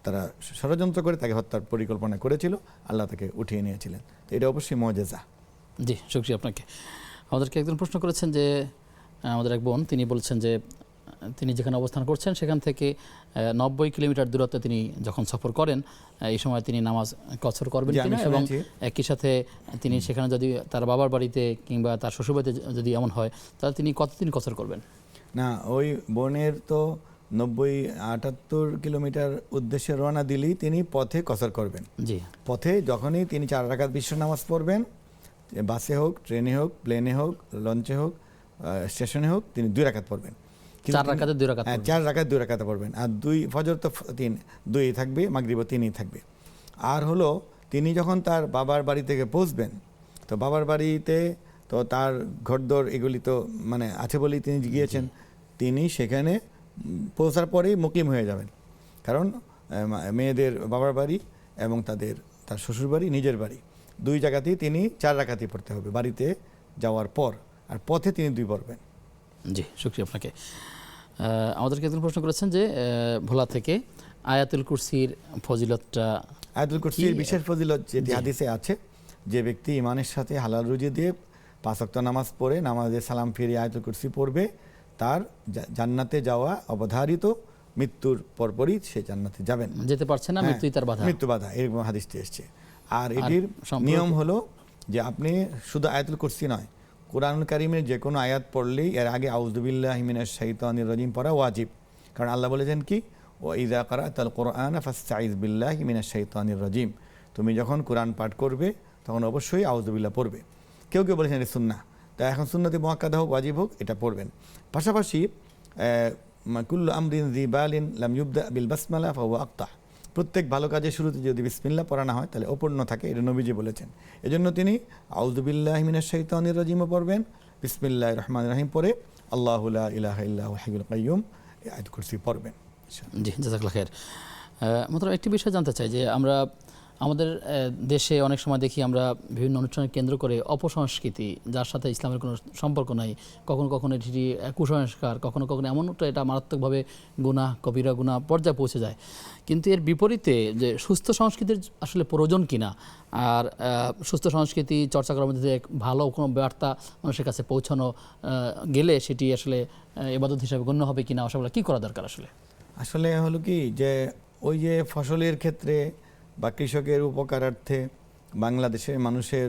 তারা ষড়যন্ত্র করে তাকে হত্যার পরিকল্পনা করেছিল, আল্লাহ তাকে উঠিয়ে নিয়েছিলেন। তো এটা অবশ্যই মুজিজা। জি, শুকরিয়া আপনাকে। আমাদেরকে একজন প্রশ্ন করেছেন যে আমাদের এক বোন, তিনি বলছেন যে তিনি যেখানে অবস্থান করছেন সেখান থেকে 90 কিলোমিটার দূরত্বে তিনি যখন সফর করেন, এই সময় তিনি নামাজ কসর করবেন কিনা, এবং একই সাথে তিনি সেখানে যদি তার বাবার বাড়িতে কিংবা তার শ্বশুরবাড়িতে যদি এমন হয়, তাহলে তিনি কতদিন কসর করবেন? না, ওই বোনের তো 90-78 কিলোমিটার উদ্দেশ্যে রওনা দিলেই তিনি পথে কসর করবেন। জি, পথে যখনই তিনি 4 রাকাত বিশ্ব নামাজ পড়বেন, বাসে হোক, ট্রেনে হোক, প্লেনে হোক, লঞ্চে হোক, স্টেশনে হোক, তিনি 2 রাকাত পড়বেন। কিন্তু 4 রাকাতে 2 রাকাত হ্যাঁ, পড়বেন। 4 রাকাত 2 রাকাতে পড়বেন। আর 2 ফজর তো 2 থাকবে, মাগরিবও 3 থাকবে। আর হলো তিনি যখন তার বাবার বাড়ি থেকে পৌঁছবেন, তো বাবার বাড়িতে তো তার ঘরদোর এগুলি তো মানে আছে বলেই তিনি গিয়েছেন, তিনি সেখানে পৌঁছার পরেই মুকিম হয়ে যাবেন। কারণ মেয়েদের বাবার বাড়ি এবং তার শ্বশুর বাড়ি, নিজের বাড়ি, 2 জায়গাতেই তিনি 4 রাকাতই পড়তে হবে বাড়িতে যাওয়ার পর, আর পথে তিনি 2 পড়বেন। জি, শুকরিয়া আপনাকে। আমাদেরকে একজন প্রশ্ন করেছেন যে ভোলা থেকে আয়াতুল কুরসির ফজিলতটা। আয়াতুল কুরসির বিশেষ ফজিলত যেটি হাদিসে আছে, যে ব্যক্তি ইমানের সাথে হালাল রুজি দিয়ে 5 ওয়াক্ত নামাজ পড়ে নামাজে সালাম ফিরে আয়াতুল কুরসি পড়বে, তার জান্নাতে যাওয়া অবধারিত, মৃত্যুর পরপরই সে জান্নাতে যাবেন। যেতে পারছে না, মৃত্যুই তার বাধা। মৃত্যু বাধা, এরকম হাদিসটি এসছে। আর এটির নিয়ম হলো যে আপনি শুধু আয়াতুল কুরসি নয়, কোরআনুল কারীমের যে কোনো আয়াত পড়লেই এর আগে আউযুবিল্লাহি মিনাশ শাইতানির রাজিম পড়া ওয়াজিব। কারণ আল্লাহ বলেছেন কি, ওয়া ইযা ক্বারাতাল কুরআনা ফাসতাইয বিল্লাহি মিনাশ শাইতানির রাজিম, তুমি যখন কোরআন পাঠ করবে তখন অবশ্যই আউযুবিল্লাহ পড়বে। কেউ কেউ বলেছেন এটা সুন্নাহ, তাই এখন সুন্নতে মুআক্কাদা হোক ওয়াজিব হোক এটা পড়বেন। পাশাপাশি কুল্লু আমরিন যী বালিন লাম ইউবদা বিল বাসমালা ফাহুয়া আকতাহ, প্রত্যেক ভালো কাজের শুরুতে যদি বিসমিল্লাহ পড়া না হয় তাহলে অপূর্ণ থাকে, এটা নবীজি বলেছেন। এজন্য তিনি আউযুবিল্লাহি মিনাশ শাইতানির রাজিমও পড়বেন, বিসমিল্লাহির রহমানির রহিম পড়ে আল্লাহু লা ইলাহা ইল্লাহু হাইয়ুল কাইয়্যুম এই আয়াতুল কুরসি পড়বেন। জি, জাযাকাল্লাহ খায়ের। মাত্র একটি বিষয় জানতে চাই যে আমরা আমাদের দেশে অনেক সময় দেখি আমরা বিভিন্ন অনুষ্ঠানের কেন্দ্র করে অপসংস্কৃতি, যার সাথে ইসলামের কোনো সম্পর্ক নাই, কখনো কখনো এটি কুসংস্কার, কখনো কখনো এমনটা এটা মারাত্মকভাবে গুনাহ, কবিরা গুনাহ পর্যায়ে পৌঁছে যায়। কিন্তু এর বিপরীতে যে সুস্থ সংস্কৃতির আসলে প্রয়োজন কিনা, আর সুস্থ সংস্কৃতি চর্চা করার মধ্যে ভালো কোনো বার্তা মানুষের কাছে পৌঁছানো গেলে সেটি আসলে ইবাদত হিসাবে গণ্য হবে কিনা, আসলে কী করা দরকার? আসলে হলো কি যে ওই যে ফসলের ক্ষেত্রে বা কৃষকের উপকারার্থে বাংলাদেশের মানুষের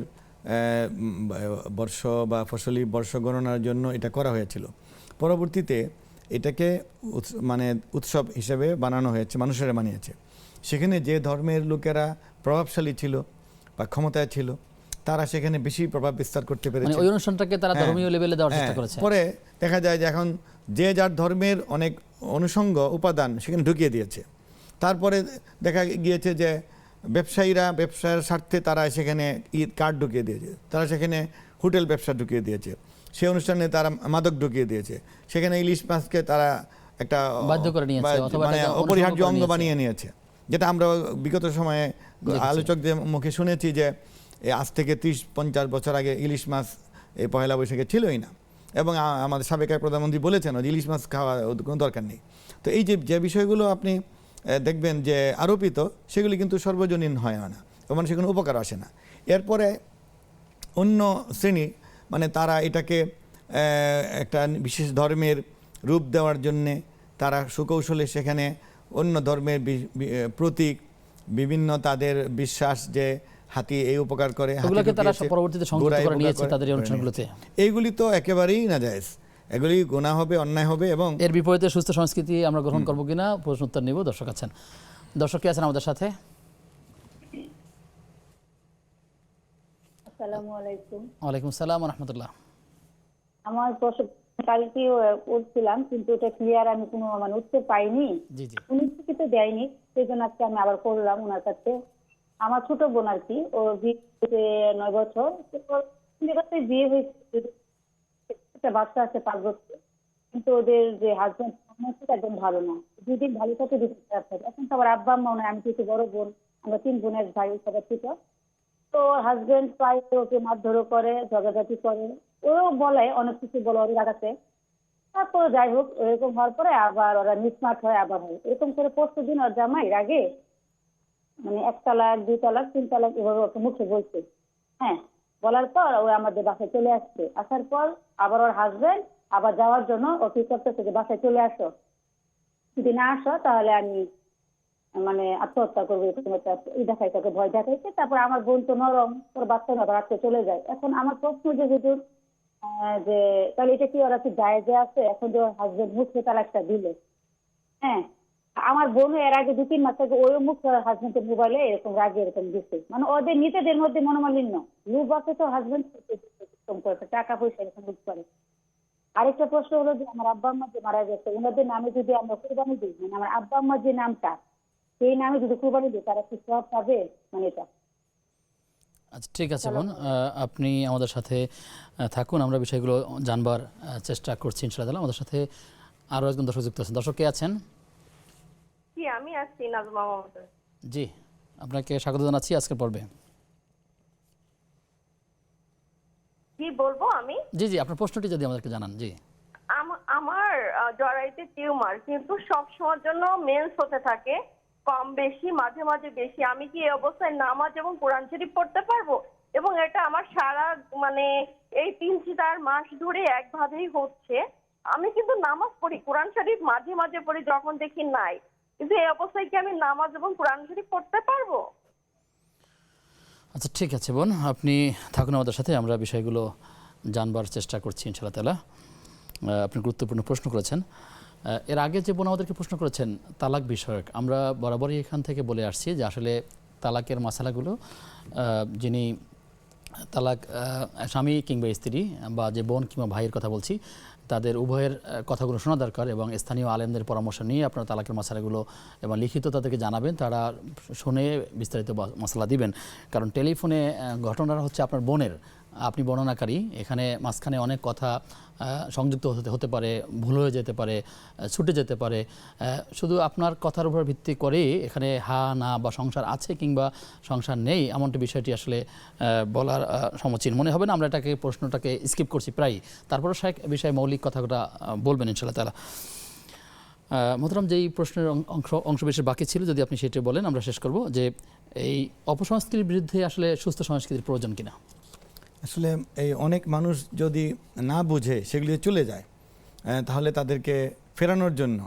বর্ষ বা ফসলি বর্ষ গণনার জন্য এটা করা হয়েছিল। পরবর্তীতে এটাকে মানে উৎসব হিসেবে বানানো হয়েছে, মানুষেরা বানিয়েছে। সেখানে যে ধর্মের লোকেরা প্রভাবশালী ছিল বা ক্ষমতায় ছিল তারা সেখানে বেশি প্রভাব বিস্তার করতে পেরেছে, ওই অনুষ্ঠানটাকে তারা ধর্মীয় লেভেলে দেওয়ার চেষ্টা করেছে। পরে দেখা যায় যে এখন যে যার ধর্মের অনেক অনুষঙ্গ উপাদান সেখানে ঢুকিয়ে দিয়েছে। তারপরে দেখা গিয়েছে যে ব্যবসায়ীরা ব্যবসার স্বার্থে তারা সেখানে ঈদ কার্ড ঢুকিয়ে দিয়েছে, তারা সেখানে হোটেল ব্যবসা ঢুকিয়ে দিয়েছে, সেই অনুষ্ঠানে তারা মাদক ঢুকিয়ে দিয়েছে, সেখানে ইলিশ মাছকে তারা একটা বাধ্য করে নিয়েছে, মানে অপরিহার্য অঙ্গ বানিয়ে নিয়েছে, যেটা আমরা বিগত সময়ে আলোচকদের মুখে শুনেছি যে আজ থেকে 30-50 বছর আগে ইলিশ মাছ এই পয়লা বৈশাখে ছিলই না, এবং আমাদের সাবেক প্রধানমন্ত্রী বলেছেন যে ইলিশ মাছ খাওয়া কোনো দরকার নেই। তো এই যে বিষয়গুলো আপনি দেখবেন যে আরোপিত, সেগুলি কিন্তু সর্বজনীন হয় না, মানে সেখানে উপকার আসে না। এরপরে অন্য শ্রেণী মানে তারা এটাকে একটা বিশেষ ধর্মের রূপ দেওয়ার জন্যে তারা সুকৌশলে সেখানে অন্য ধর্মের প্রতীক, বিভিন্ন তাদের বিশ্বাস যে হাতি এই উপকার করে, এইগুলি তো একেবারেই নাজায়েজ, এগুলি গুনাহ হবে, অন্যায় হবে। এবং এর বিপরীতে সুস্থ সংস্কৃতি আমরা গ্রহণ করবো কিনা প্রশ্ন উত্তর নিব। দর্শক আছেন, দর্শক কি আছেন আমাদের সাথে? আসসালামু আলাইকুম। ওয়ালাইকুম আসসালাম ওয়া রাহমাতুল্লাহ। আমার প্রশ্ন কালকে উঠছিলাম, কিন্তু এটা ক্লিয়ার আমি কোনো উত্তর পাইনি, উনি তো দেয়নি, সেই জন্য আজকে আমি আবার করলাম ওনার কাছে। আমার ছোট বোন আর কি, ওর বিয়ে 9 বছর, বিয়ে হয়েছে, একটা বাচ্চা আছে 5 বছর, কিন্তু ওদের যে হাজবেন্ড একদম ভালো না, 2 দিন ভালো থাকে 2 দিন খারাপ থাকে। এখন তো আবার আব্বা আম্মা নয়, আমি কিছু বড় বোন, আমরা 3 বোনের ভাই সবার থেকে। তো হাজবেন্ড প্রায় ওকে মারধরও করে, ঝগড়াঝাটি করে, ওও বলে অনেক কিছু বলে ওর লাগাতে। তারপর যাই হোক, এরকম হওয়ার পরে আবার ওরা মিসমাট হয়, আবার হয় এরকম করে। পরশুদিন ওর জামাই আগে 1 তালাক 2 তালাক 3 তালাক এভাবে ওকে মুখে বলছে। হ্যাঁ, বলার পর ও আমাদের বাসায় চলে আসছে। আসার পর আবার ওর হাজবেন্ড আবার যাওয়ার জন্য ও কি করতেছে যে বাসায় চলে আসো, যদি না আসো তাহলে আমি আত্মহত্যা করবো, এই দেখাই, তাকে ভয় দেখাইছে। তারপর আমার বোন তো নরম, তোর বাচ্চা না রাখতে চলে যায়। এখন আমার প্রশ্ন যে হুজুর, যে তাহলে এটা কি ওরা কি জায়েজে আছে? এখন যে ওর হাজবেন্ড মুখে তালাকটা দিলে, হ্যাঁ, আমার বোন এর আগে 2-3 মাস আগে ওই মুখ হাজবেন্ডের মোবাইলে এরকম রাগে এরকম দিচ্ছে, ওদের নিজেদের মধ্যে মনোমালিন্য, লোভ আছে তো হাজবেন্ড টাকা পয়সা এরকম লুট করে। আরেকটা প্রশ্ন হলো যে আমার আব্বা আম্মা যে মারা গেছে ওনাদের নামে যদি আমরা কুরবানি দিই, মানে আমার আব্বা আম্মার যে নামটা সেই নামে যদি কুরবানি দিই তারা কি সওয়াব পাবে, মানে এটা। আচ্ছা ঠিক আছে বোন, আপনি আমাদের সাথে থাকুন, আমরা বিষয়গুলো জানবার চেষ্টা করছি ইনশাআল্লাহ। আমাদের সাথে আরও একজন দর্শক যুক্ত আছেন। দর্শক কে আছেন? জি, আমি আছি নাজমা মোহাম্মদ। জি, আপনাকে স্বাগত জানাচ্ছি আজকের পর্বে। কি বলবো আমি? জি জি, আপনার প্রশ্নটি যদি আমাদেরকে জানান। জি, আমার জরায়ুতে টিউমার, কিন্তু সব সময়ের জন্য মেন্স হতে থাকে, কম বেশি, মাঝে মাঝে বেশি। আমি কি এই অবস্থায় নামাজ এবং কোরআন শরীফ পড়তে পারবো? এবং এটা আমার সারা মানে এই 3-4 মাস ধরে একভাবেই হচ্ছে। আমি কিন্তু নামাজ পড়ি, কোরআন শরীফ মাঝে মাঝে পড়ি যখন দেখি নাই, কিন্তু এই অবস্থায় কি আমি নামাজ এবং কোরআন শরীফ পড়তে পারবো? আচ্ছা ঠিক আছে বোন, আপনি থাকুন আমাদের সাথে, আমরা বিষয়গুলো জানবার চেষ্টা করছি ইনশাআল্লাহ তাআলা। আপনি গুরুত্বপূর্ণ প্রশ্ন করেছেন। এর আগে যে বোন আমাদেরকে প্রশ্ন করেছেন তালাক বিষয়ক, আমরা বরাবরই এখান থেকে বলে আসছি যে আসলে তালাকের মাসালাগুলো যিনি তালাক স্বামী কিংবা স্ত্রী বা যে বোন কিংবা ভাইয়ের কথা বলছি, তাদের উভয়ের কথাগুলো শোনা দরকার এবং স্থানীয় আলেমদের পরামর্শ নিয়ে আপনারা তালাকের মশালাগুলো এবং লিখিত তাদেরকে জানাবেন, তারা শুনে বিস্তারিত মশলা দিবেন। কারণ টেলিফোনে ঘটনাটা হচ্ছে আপনার বোনের, আপনি বর্ণনাকারী, এখানে মাঝখানে অনেক কথা সংযুক্ত হতে পারে, ভুল হয়ে যেতে পারে, ছুটে যেতে পারে। শুধু আপনার কথার উপর ভিত্তি করে এখানে হা না বা সংসার আছে কিংবা সংসার নেই এমনটি বিষয়টি আসলে বলার সমীচীন মনে হবে না। আমরা এটাকে প্রশ্নটাকে স্কিপ করছি প্রায়, তারপরে বিষয়ে মৌলিক কথাটা বলবেন ইনশাআল্লাহ তাআলা। মোহতারাম, যেই প্রশ্নের অংশ বেশি বাকি ছিল যদি আপনি সেটা বলেন আমরা শেষ করব, যে এই অপসংস্কৃতির বিরুদ্ধে আসলে সুস্থ সংস্কৃতির প্রয়োজন কিনা। আসলে এই অনেক মানুষ যদি না বুঝে সেগুলি চলে যায়, তাহলে তাদেরকে ফেরানোর জন্য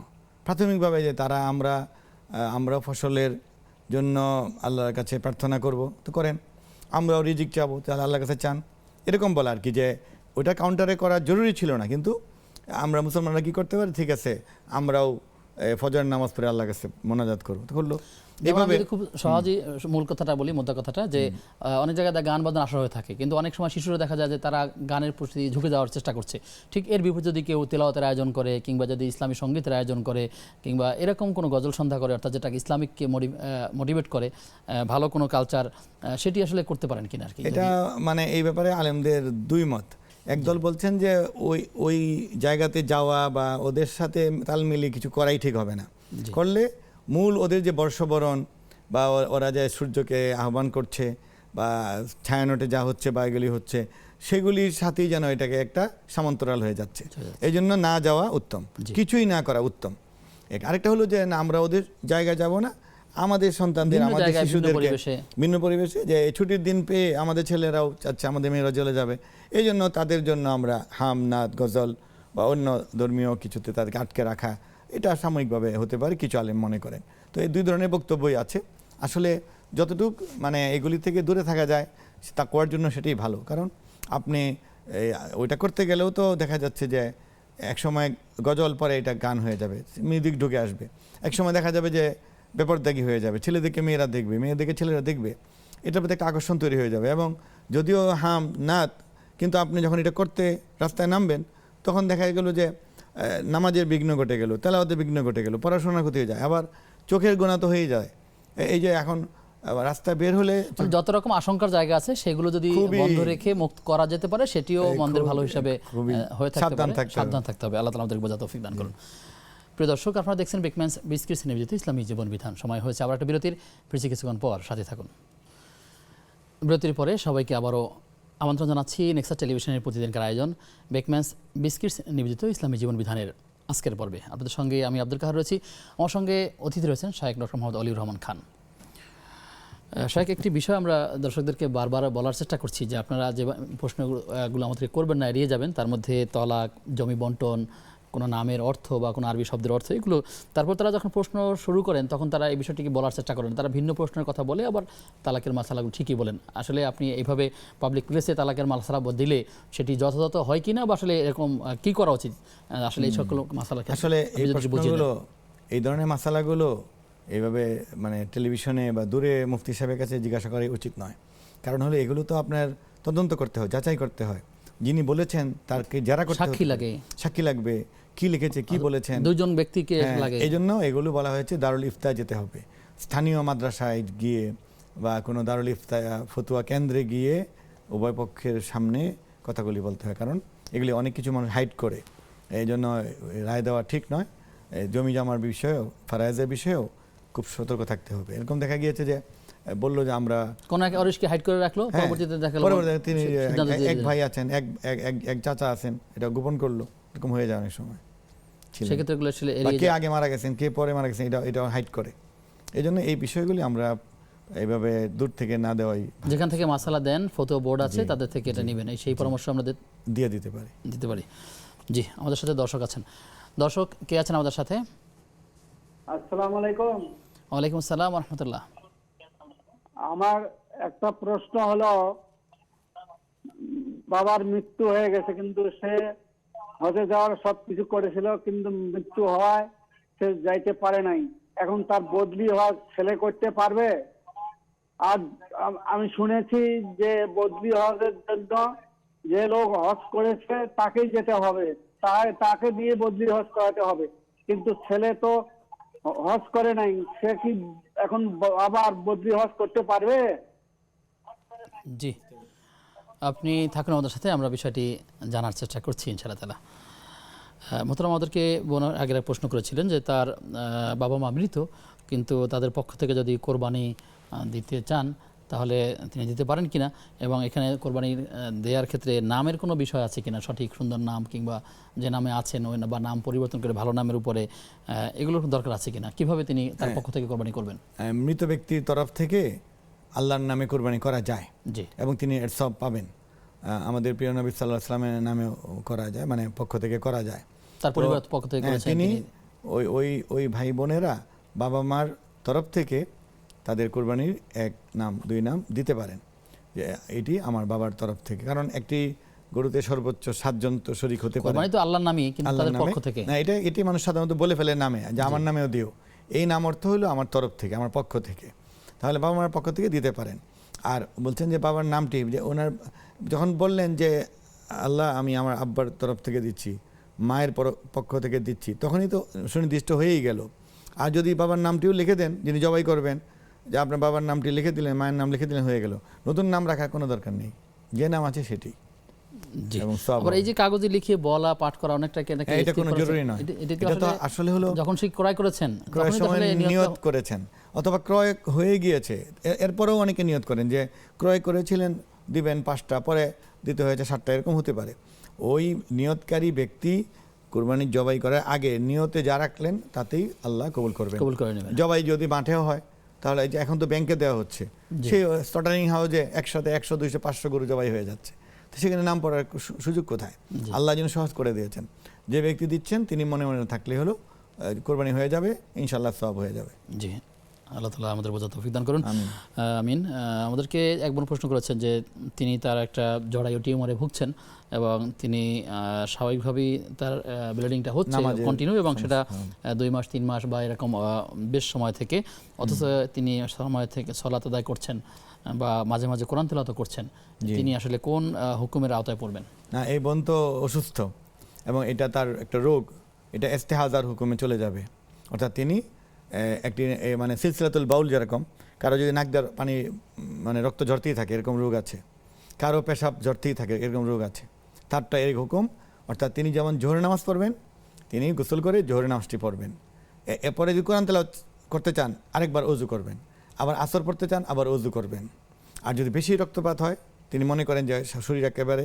প্রাথমিকভাবে যে তারা আমরা ফসলের জন্য আল্লাহর কাছে প্রার্থনা করব, তো করেন, আমরাও রিজিক চাবো, তাহলে আল্লাহর কাছে চান, এরকম বলা আর কি। যে ওইটা কাউন্টারে করা জরুরি ছিল না, কিন্তু আমরা মুসলমানরা কী করতে পারি, ঠিক আছে আমরাও ফজর নামাজ পড়ে আল্লাহর কাছে মোনাজাত করবো, তো করলো এভাবে। খুব সহজেই মূল কথাটা বলি, মোদ্দা কথাটা, যে অনেক জায়গায় গান বাজনা আসর হয়ে থাকে, কিন্তু অনেক সময় শিশুরা দেখা যায় যে তারা গানের প্রতি ঝুঁকে যাওয়ার চেষ্টা করছে। ঠিক এর বিপরীতে যদি কেউ তেলাওয়াতের আয়োজন করে কিংবা যদি ইসলামী সঙ্গীতের আয়োজন করে কিংবা এরকম কোনো গজল সন্ধ্যা করে, অর্থাৎ যেটাকে ইসলামিককে মোটিভেট করে, ভালো কোনো কালচার, সেটি আসলে করতে পারেন কিনা আর কি। এটা মানে এই ব্যাপারে আলেমদের দুই মত। একদল বলছেন যে ওই জায়গাতে যাওয়া বা ওদের সাথে তাল মিলিয়ে কিছু করাই ঠিক হবে না, করলে মূল ওদের যে বর্ষবরণ বা ওরা যে সূর্যকে আহ্বান করছে বা ছায়ানটে যা হচ্ছে বা এগুলি হচ্ছে, সেগুলির সাথেই যেন এটাকে একটা সমান্তরাল হয়ে যাচ্ছে। এই জন্য না যাওয়া উত্তম, কিছুই না করা উত্তম। আরেকটা হলো যে না, আমরা ওদের জায়গায় যাব না, আমাদের সন্তানদের, আমাদের শিশুদেরকে ভিন্ন পরিবেশে, যে ছুটির দিন পেয়ে আমাদের ছেলেরাও চাচ্ছে আমাদের মেয়েরা চলে যাবে, এই জন্য তাদের জন্য আমরা হাম, নাত, গজল বা অন্য ধর্মীয় কিছুতে তাদেরকে আটকে রাখা, এটা সাময়িকভাবে হতে পারে, কিছু আলেম মনে করেন। তো এই দুই ধরনের বক্তব্যই আছে। আসলে যতটুক মানে এগুলি থেকে দূরে থাকা যায় তা করার জন্য সেটাই ভালো। কারণ আপনি ওইটা করতে গেলেও তো দেখা যাচ্ছে যে একসময় গজল পরে এটা গান হয়ে যাবে, মিউজিক ঢুকে আসবে, একসময় দেখা যাবে যে বেপরদাগি হয়ে যাবে, ছেলেদেরকে মেয়েরা দেখবে, মেয়েদেরকে ছেলেরা দেখবে, এটার প্রতি একটা আকর্ষণ তৈরি হয়ে যাবে। এবং যদিও হাম, নাত, কিন্তু আপনি যখন এটা করতে রাস্তায় নামবেন তখন দেখা গেল যে নামাজের বিঘ্ন ঘটে গেল, তেলাওয়াতের বিঘ্ন ঘটে গেল, পড়াশোনার ক্ষতি হয়ে যায়, আবার চোখের গোনা তো হয়ে যায়। এই যে এখন রাস্তায় বের হলে যত রকম আশঙ্কার জায়গা আছে সেগুলো যদি বন্ধ রেখে মুক্ত করা যেতে পারে, সেটিও মন্দের ভালো হিসাবে হয়ে থাকতে পারে। সাবধান থাকতে হবে। আল্লাহ তাআলা আমাদেরকে বোঝা তৌফিক দান করুন। প্রিয় দর্শক, আপনারা দেখছেন বিকম্যান্স বিস্কিটস নিবেদিত ইসলামী জীবন বিধান। সময় হয়েছে আবার একটা বিরতির, ফিরছি কিছুক্ষণ পর, সাথে থাকুন। বিরতির পরে সবাইকে আবারও আমন্ত্রণ জানাচ্ছি নেক্সাস টেলিভিশনের প্রতিদিনকার আয়োজন বেকম্যান্স বিস্কিটস নিবেদিত ইসলামী জীবন বিধানের আজকের পর্বে। আপনাদের সঙ্গে আমি আব্দুল কাহার রয়েছি, আমার সঙ্গে অতিথি রয়েছেন শায়েখ ডক্টর মোহাম্মদ অলিউর রহমান খান। শায়েখ, একটি বিষয় আমরা দর্শকদেরকে বারবার বলার চেষ্টা করছি যে আপনারা যে প্রশ্নগুলো আমাদেরকে করবেন না, এড়িয়ে যাবেন। তার মধ্যে তলাক, জমি বন্টন, কোনো নামের অর্থ বা কোনো আরবি শব্দের অর্থ, এগুলো তারপর তারা যখন প্রশ্ন শুরু করেন তখন তারা এই বিষয়টিকে বলার চেষ্টা করেন, তারা ভিন্ন প্রশ্নের কথা বলে, আবার তালাকের মাসালাগুলো ঠিকই বলেন। আসলে আপনি এইভাবে পাবলিক প্লেসে তালাকের মাসালা দিলে সেটি যথাযথ হয় কিনা বা আসলে এরকম কি করা উচিত, আসলে এই সকল মাসালা আসলে এই ধরনের মাসালাগুলো এইভাবে মানে টেলিভিশনে বা দূরে মুফতি সাহেবের কাছে জিজ্ঞাসা করা উচিত নয়। কারণ হলো এগুলো তো আপনার তদন্ত করতে হয়, যাচাই করতে হয়, যিনি বলেছেন তারকে যারা করতে সাক্ষী হতে লাগে। পারে। সাক্ষী লাগবে, কি লিখেছে, কি বলেছেন, দুইজন ব্যক্তিকে হ্যাঁ, লাগে। এই জন্য এগুলো বলা হয়েছে দারুল ইফতা যেতে হবে। স্থানীয় মাদ্রাসায় গিয়ে বা কোনো দারুল ইফতা ফতুয়া কেন্দ্রে গিয়ে উভয় পক্ষের সামনে কথাগুলি বলতে হয়, কারণ এগুলি অনেক কিছু মানুষ হাইড করে। এই জন্য রায় দেওয়া ঠিক নয়। জমি জমার বিষয়েও, ফারায়েজের বিষয়েও খুব সতর্ক থাকতে হবে। এরকম দেখা গিয়েছে যে বললো যে আমরা কোন এক অরিশকে হাইড করে রাখলো, হ্যাঁ, পরবর্তীতে দেখালো পরবর্তীতে তিনি সিদ্ধান্ত দিয়ে এক দিলেন। ভাই আছেন, এক চাচা আছেন, এটা গোপন করলো, এরকম হয়ে যায় অনেক সময়। ছিল। সেক্ষেত্রে এগুলো আসলে বা এড়িয়ে কে যায়। আগে মারা গেছেন, কে পরে মারা গেছেন, এটা হাইড করে। এই জন্য এই বিষয়গুলি আমরা এইভাবে দূর থেকে না দেওয়াই যেখান থেকে মাসালা দেন ফতোয়া বোর্ড আছে, তাদের থেকে এটা নেবেন, সেই পরামর্শ আমরা দিয়ে দিতে পারি। দিতে পারি। জি, আমাদের সাথে দর্শক আছেন। দর্শক কে আছেন আমাদের সাথে? আসসালামু আলাইকুম। ওয়ালাইকুম আসসালাম ওয়া রাহমাতুল্লাহ। আমার একটা প্রশ্ন হলো, বাবার মৃত্যু হয়ে গেছে, কিন্তু সে হজে যাওয়ার সবকিছু করেছিল, কিন্তু মৃত্যু হওয়ায় সে যাইতে পারে নাই। এখন তার বদলি হওয়া ছেলে করতে পারবে? আর আমি শুনেছি যে বদলি হজের জন্য যে লোক হজ করেছে তাকেই যেতে হবে, তাকে দিয়ে বদলি হজ করাতে হবে, কিন্তু ছেলে তো হজ করে নাই, সে কি এখন আবার বদলি হজ করতে পারবে? জি, আপনি থাকুন আমাদের সাথে, আমরা বিষয়টি জানার চেষ্টা করছি ইনশাআল্লাহ তাআলা। মোহতারাম, আমাদেরকে বোনের আগের এক প্রশ্ন করেছিলেন যে তার বাবা মা মৃত, কিন্তু তাদের পক্ষ থেকে যদি কোরবানি দিতে চান তাহলে তিনি দিতে পারেন কিনা, এবং এখানে কোরবানি দেওয়ার ক্ষেত্রে নামের কোনো বিষয় আছে কিনা, সঠিক সুন্দর নাম কিংবা যে নামে আছেন ওই বা নাম পরিবর্তন করে ভালো নামের উপরে, এগুলোর দরকার আছে কিনা, কিভাবে তিনি তার পক্ষ থেকে কোরবানি করবেন? মৃত ব্যক্তির তরফ থেকে আল্লাহর নামে কোরবানি করা যায়, জি, এবং তিনি এর সব পাবেন। আমাদের প্রিয় নবী সাল্লাল্লাহু আলাইহি ওয়াসাল্লামের নামেও করা যায়, মানে পক্ষ থেকে করা যায়। তার পরিবারের পক্ষ থেকে করেছেন তিনি তিনি। ওই ভাই বোনেরা বাবা মার তরফ থেকে তাদের কোরবানির এক নাম, দুই নাম দিতে পারেন, যে এটি আমার বাবার তরফ থেকে। কারণ একটি গরুতে সর্বোচ্চ 7 জন তো শরীক হতে পারে, কোরবানি তো আল্লাহর নামই, কিন্তু আল্লাহর তাদের নামে। পক্ষ থেকে না, এটি মানুষ সাধারণত বলে ফেলে নামে, যে আমার নামেও দিও। এই নাম অর্থ হলো আমার তরফ থেকে, আমার পক্ষ থেকে। তাহলে বাবা মার পক্ষ থেকে দিতে পারেন। আর বলছেন যে বাবার নামটি, যে ওনার যখন বললেন যে আল্লাহ আমি আমার আব্বার তরফ থেকে দিচ্ছি, মায়ের পক্ষ থেকে দিচ্ছি, তখনই তো সুনির্দিষ্ট হয়েই গেল। আর যদি বাবার নামটিও লিখে দেন, যিনি জবাই করবেন, যে আপনার বাবার নামটি লিখে দিলেন, মায়ের নাম লিখে দিলেন, হয়ে গেল। নতুন নাম রাখার কোনো দরকার নেই, যে নাম আছে সেটি। জি, এবং সওয়াব আবার এই যে কাগজে লিখিয়ে বলা পাঠ করা অনেকটা এটা কোনো জরুরি নয়। এটা তো আসলে হলো যখন সে ক্রয় করেছেন ক্রয়ের সময় নিয়ত করেছেন, অথবা ক্রয় হয়ে গিয়েছে, এরপরেও অনেকে নিয়ত করেন যে ক্রয় করেছিলেন দিবেন 5টা, পরে দিতে হয়েছে 7টা, এরকম হতে পারে। ওই নিয়তকারী ব্যক্তি কুরবানি জবাই করার আগে নিয়তে যা রাখলেন তাতেই আল্লাহ কবুল করবেন। কবুল করে নেবেন। জবাই যদি মাঠেও হয়, তাহলে এই যে এখন তো ব্যাংকে দেওয়া হচ্ছে, সেই স্লটারিং হাউসে একসাথে 100, 200, 500 গরু জবাই হয়ে যাচ্ছে, তো সেখানে নাম পড়ার সুযোগ কোথায়? আল্লাহ যেন সহজ করে দিয়েছেন, যে ব্যক্তি দিচ্ছেন তিনি মনে মনে থাকলে হলো কোরবানি হয়ে যাবে, ইনশাআল্লাহ সওয়াব হয়ে যাবে। জি, আল্লাহ তাআলা আমাদের বোঝার তৌফিক দান করুন। আমিন। আমাদেরকে এক বোন প্রশ্ন করেছেন যে তিনি তার একটা জরায়ু টিউমারে ভুগছেন, এবং তিনি স্বাভাবিকভাবেই তার ব্লিডিংটা হচ্ছে কন্টিনিউ, এবং সেটা 2 মাস 3 মাস বা এরকম বেশ সময় থেকে, অথচ তিনি সময় থেকে সালাত আদায় করছেন বা মাঝে মাঝে কোরআন তেলাওয়াত করছেন, তিনি আসলে কোন হুকুমের আওতায় পড়বেন? না, এই বোন তো অসুস্থ, এবং এটা তার একটা রোগ, এটা ইস্তেহাজার হুকুমে চলে যাবে। অর্থাৎ তিনি একটি মানে সিলসিলাতুল বাউল, যেরকম কারো যদি নাক দেওয়ার পানি মানে রক্ত ঝরতেই থাকে এরকম রোগ আছে, কারো পেশাব ঝরতেই থাকে এরকম রোগ আছে, তারটা এই হুকুম। অর্থাৎ তিনি যেমন জোহরের নামাজ পড়বেন, তিনি গোসল করে জোহরের নামাজটি পড়বেন। এরপরে যদি কোরআন তেলাওয়াত করতে চান আরেকবার ওযু করবেন, আবার আসর পড়তে চান আবার ওযু করবেন। আর যদি বেশি রক্তপাত হয়, তিনি মনে করেন যে শরীর একেবারে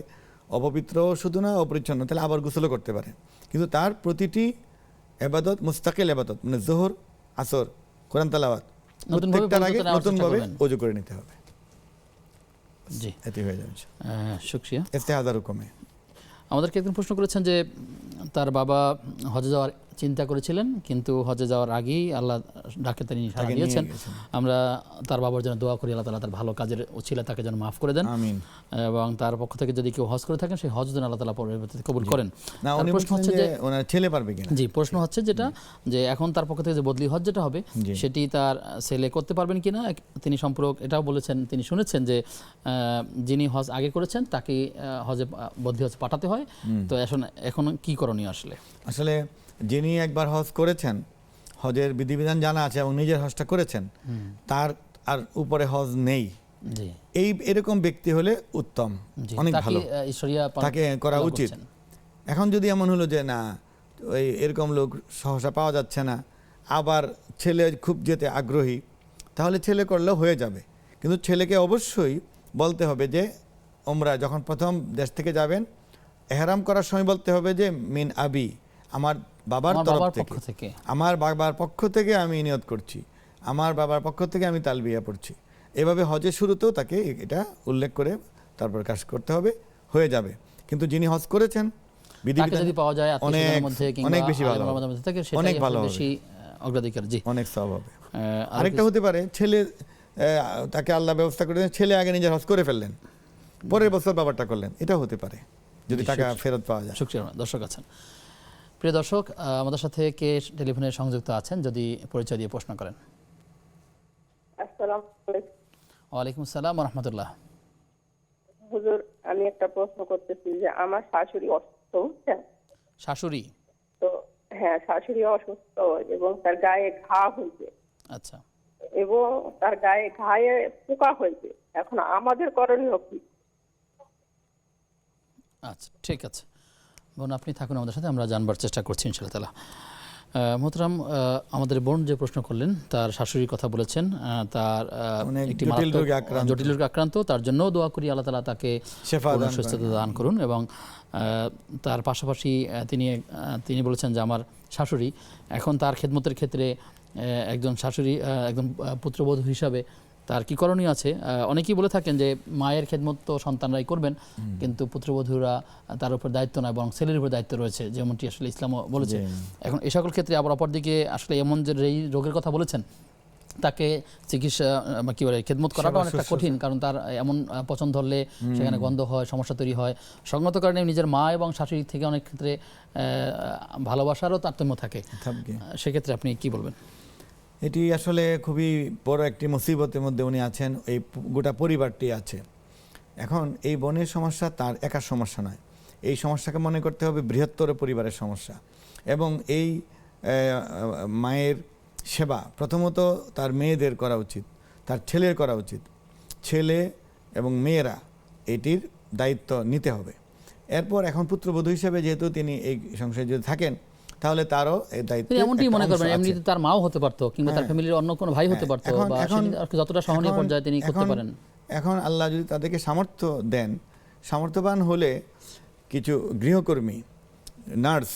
অপবিত্র শুধু না অপরিচ্ছন্ন, তাহলে আবার গোসলও করতে পারেন। কিন্তু তার প্রতিটি এবাদত মুস্তাকিল এবাদত, মানে যোহর, আসর, কোরআন তেলাওয়াত প্রত্যেকটার আগে নতুনভাবে ওযু করে নিতে হবে। জি, এটি হয়ে যাবে শুকরিয়া। ইস্তেহাজার হুকুমে। আমাদেরকে একজন প্রশ্ন করেছেন যে তার বাবা হজে যাওয়ার চিন্তা করেছিলেন, কিন্তু হজে যাওয়ার আগেই আল্লাহ ডাকে তিনি সাড়া তাকে দিয়েছেন। নিয়ে গেছেন। আমরা তার বাবার জন্য দোয়া করি, আল্লাহ তাআলা তার ভালো কাজের উছিলা তাকে যেন মাফ করে দেন, আমিন। এবং তার পক্ষ থেকে যদি কেউ হজ করে থাকেন সেই হজ যেন আল্লাহ তাআলা পরবর্তীতে কবুল করেন। না, তার উনি প্রশ্ন বলছেন হচ্ছে যে যে ওনার ছেলে পারবে কিনা। জি, প্রশ্ন হচ্ছে যেটা যে এখন তার পক্ষ থেকে যে বদলি হজ যেটা হবে জি। সেটি তার ছেলে করতে পারবেন কিনা। তিনি সম্পর্ক এটাও বলেছেন, তিনি শুনেছেন যে যিনি হজ আগে করেছেন তাকে হজে বদলি হজ পাঠাতে হয়। তো এখন কি করণীয় আসলে? আসলে যিনি একবার হজ করেছেন, হজের বিধিবিধান জানা আছে এবং নিজের হজটা করেছেন, তার আর উপরে হজ নেই, জি এরকম ব্যক্তি হলে উত্তম, জি, অনেক তাকে, ভালো, শরিয়া তাকে করা পালন উচিত। করছেন। এখন যদি এমন হলো যে না, ওই এরকম লোক সহসা পাওয়া যাচ্ছে না, আবার ছেলে খুব যেতে আগ্রহী, তাহলে ছেলে করলেও হয়ে যাবে। কিন্তু ছেলেকে অবশ্যই বলতে হবে যে ওমরা যখন প্রথম দেশ থেকে যাবেন, এহরাম করার সময় বলতে হবে যে মিন আবি, আমার বাবার আমার তরফ বাবার থেকে, পক্ষ থেকে। আমার বাবার পক্ষ থেকে আমি নিয়ত করছি, আমার বাবার পক্ষ থেকে আমি তালবিয়া পড়ছি। এভাবে হজের শুরুতেও তাকে এটা উল্লেখ করে তারপর কাজ করতে হবে, হয়ে যাবে। কিন্তু যিনি হজ করেছেন তাকে যদি পাওয়া যায় আত্মীয়স্বজনের মধ্যে কিংবা অনেক বেশি ভালো আলেমের হবে, মধ্যে থেকে, সেটাই অনেক ভালো আসলে হবে, বেশি অগ্রাধিকার। জি, অনেক সওয়াব হবে। আর আরেকটা হতে পারে ছেলে, তাকে আল্লাহ ব্যবস্থা করে দেন, ছেলে আগে নিজের হজ করে ফেললেন, পরের বছর বাবারটা করলেন, এটাও হতে পারে যদি টাকা ফেরত পাওয়া যায়। শুকরিয়া। দর্শক আছেন, প্রিয় দর্শক, আমাদের সাথে কে টেলিফোনে সংযুক্ত আছেন যদি পরিচয় দিয়ে প্রশ্ন করেন। আসসালামু আলাইকুম। ওয়ালাইকুম আসসালাম ওয়া রাহমাতুল্লাহ। হুজুর, আমি একটা প্রশ্ন করতেছি যে আমার শাশুড়ি অসুস্থ, বুঝছেন? শাশুড়ি? তো হ্যাঁ, শাশুড়ি অসুস্থ এবং তার গায়ে ঘা হয়েছে। আচ্ছা। এবং তার গায়ে পোকা হয়েছে। এখন আমাদের করণীয় কি? আচ্ছা, ঠিক আছে বোন, আপনি থাকুন আমাদের সাথে, আমরা জানবার চেষ্টা করছি ইনশাআল্লাহ তাআলা। মোহতারাম, আমাদের বোন যে প্রশ্ন করলেন, তার শাশুড়ির কথা বলেছেন, তার একটি জটিল রোগে আক্রান্ত, তার জন্যও দোয়া করি আল্লাহ তাআলা তাকে সুস্থতা দান করুন। এবং তার পাশাপাশি তিনি বলেছেন যে আমার শাশুড়ি এখন তার খেদমতের ক্ষেত্রে একজন শাশুড়ি, একজন পুত্রবধূ হিসাবে তার কি করণীয় আছে। অনেকেই বলে থাকেন যে মায়ের খেদমত তো সন্তানরাই করবেন, কিন্তু পুত্রবধূরা তার উপর দায়িত্ব নয়, বরং ছেলের উপর দায়িত্ব রয়েছে, যেমনটি আসলে ইসলামও বলেছে। এখন এই সকল ক্ষেত্রে আবার অপরদিকে আসলে এমন যে এই রোগের কথা বলেছেন, তাকে চিকিৎসা কি বলে খেদমত করাটা অনেকটা কঠিন, কারণ তার এমন পছন্দ ধরলে সেখানে গন্ধ হয়, সমস্যা তৈরি হয়। সঙ্গত কারণে নিজের মা এবং শাশুড়ি থেকে অনেক ক্ষেত্রে ভালোবাসারও তারতম্য থাকে। সেক্ষেত্রে আপনি কি বলবেন? এটি আসলে খুবই বড় একটি মুসিবতের মধ্যে উনি আছেন, এই গোটা পরিবারটি আছে। এখন এই বোনের সমস্যা তার একার সমস্যা নয়, এই সমস্যাকে মনে করতে হবে বৃহত্তর পরিবারের সমস্যা। এবং এই মায়ের সেবা প্রথমত তার মেয়েদের করা উচিত, তার ছেলের করা উচিত। ছেলে এবং মেয়েরা এটির দায়িত্ব নিতে হবে। এরপর এখন পুত্রবধূ হিসেবে যেহেতু তিনি এই সংসারে যদি থাকেন, তাহলে তারও এই দায়িত্ব এমনটি মনে করবেন, এমনিতে তার মাও হতে পারতো, কিংবা তার ফ্যামিলির অন্য কোনো ভাই হতে পারতো, বা যতটা সহনীয় পর্যায়ে তিনি করতে পারেন। এখন আল্লাহ যদি তাদেরকে সামর্থ্য দেন, সামর্থ্যবান হলে কিছু গৃহকর্মী, নার্স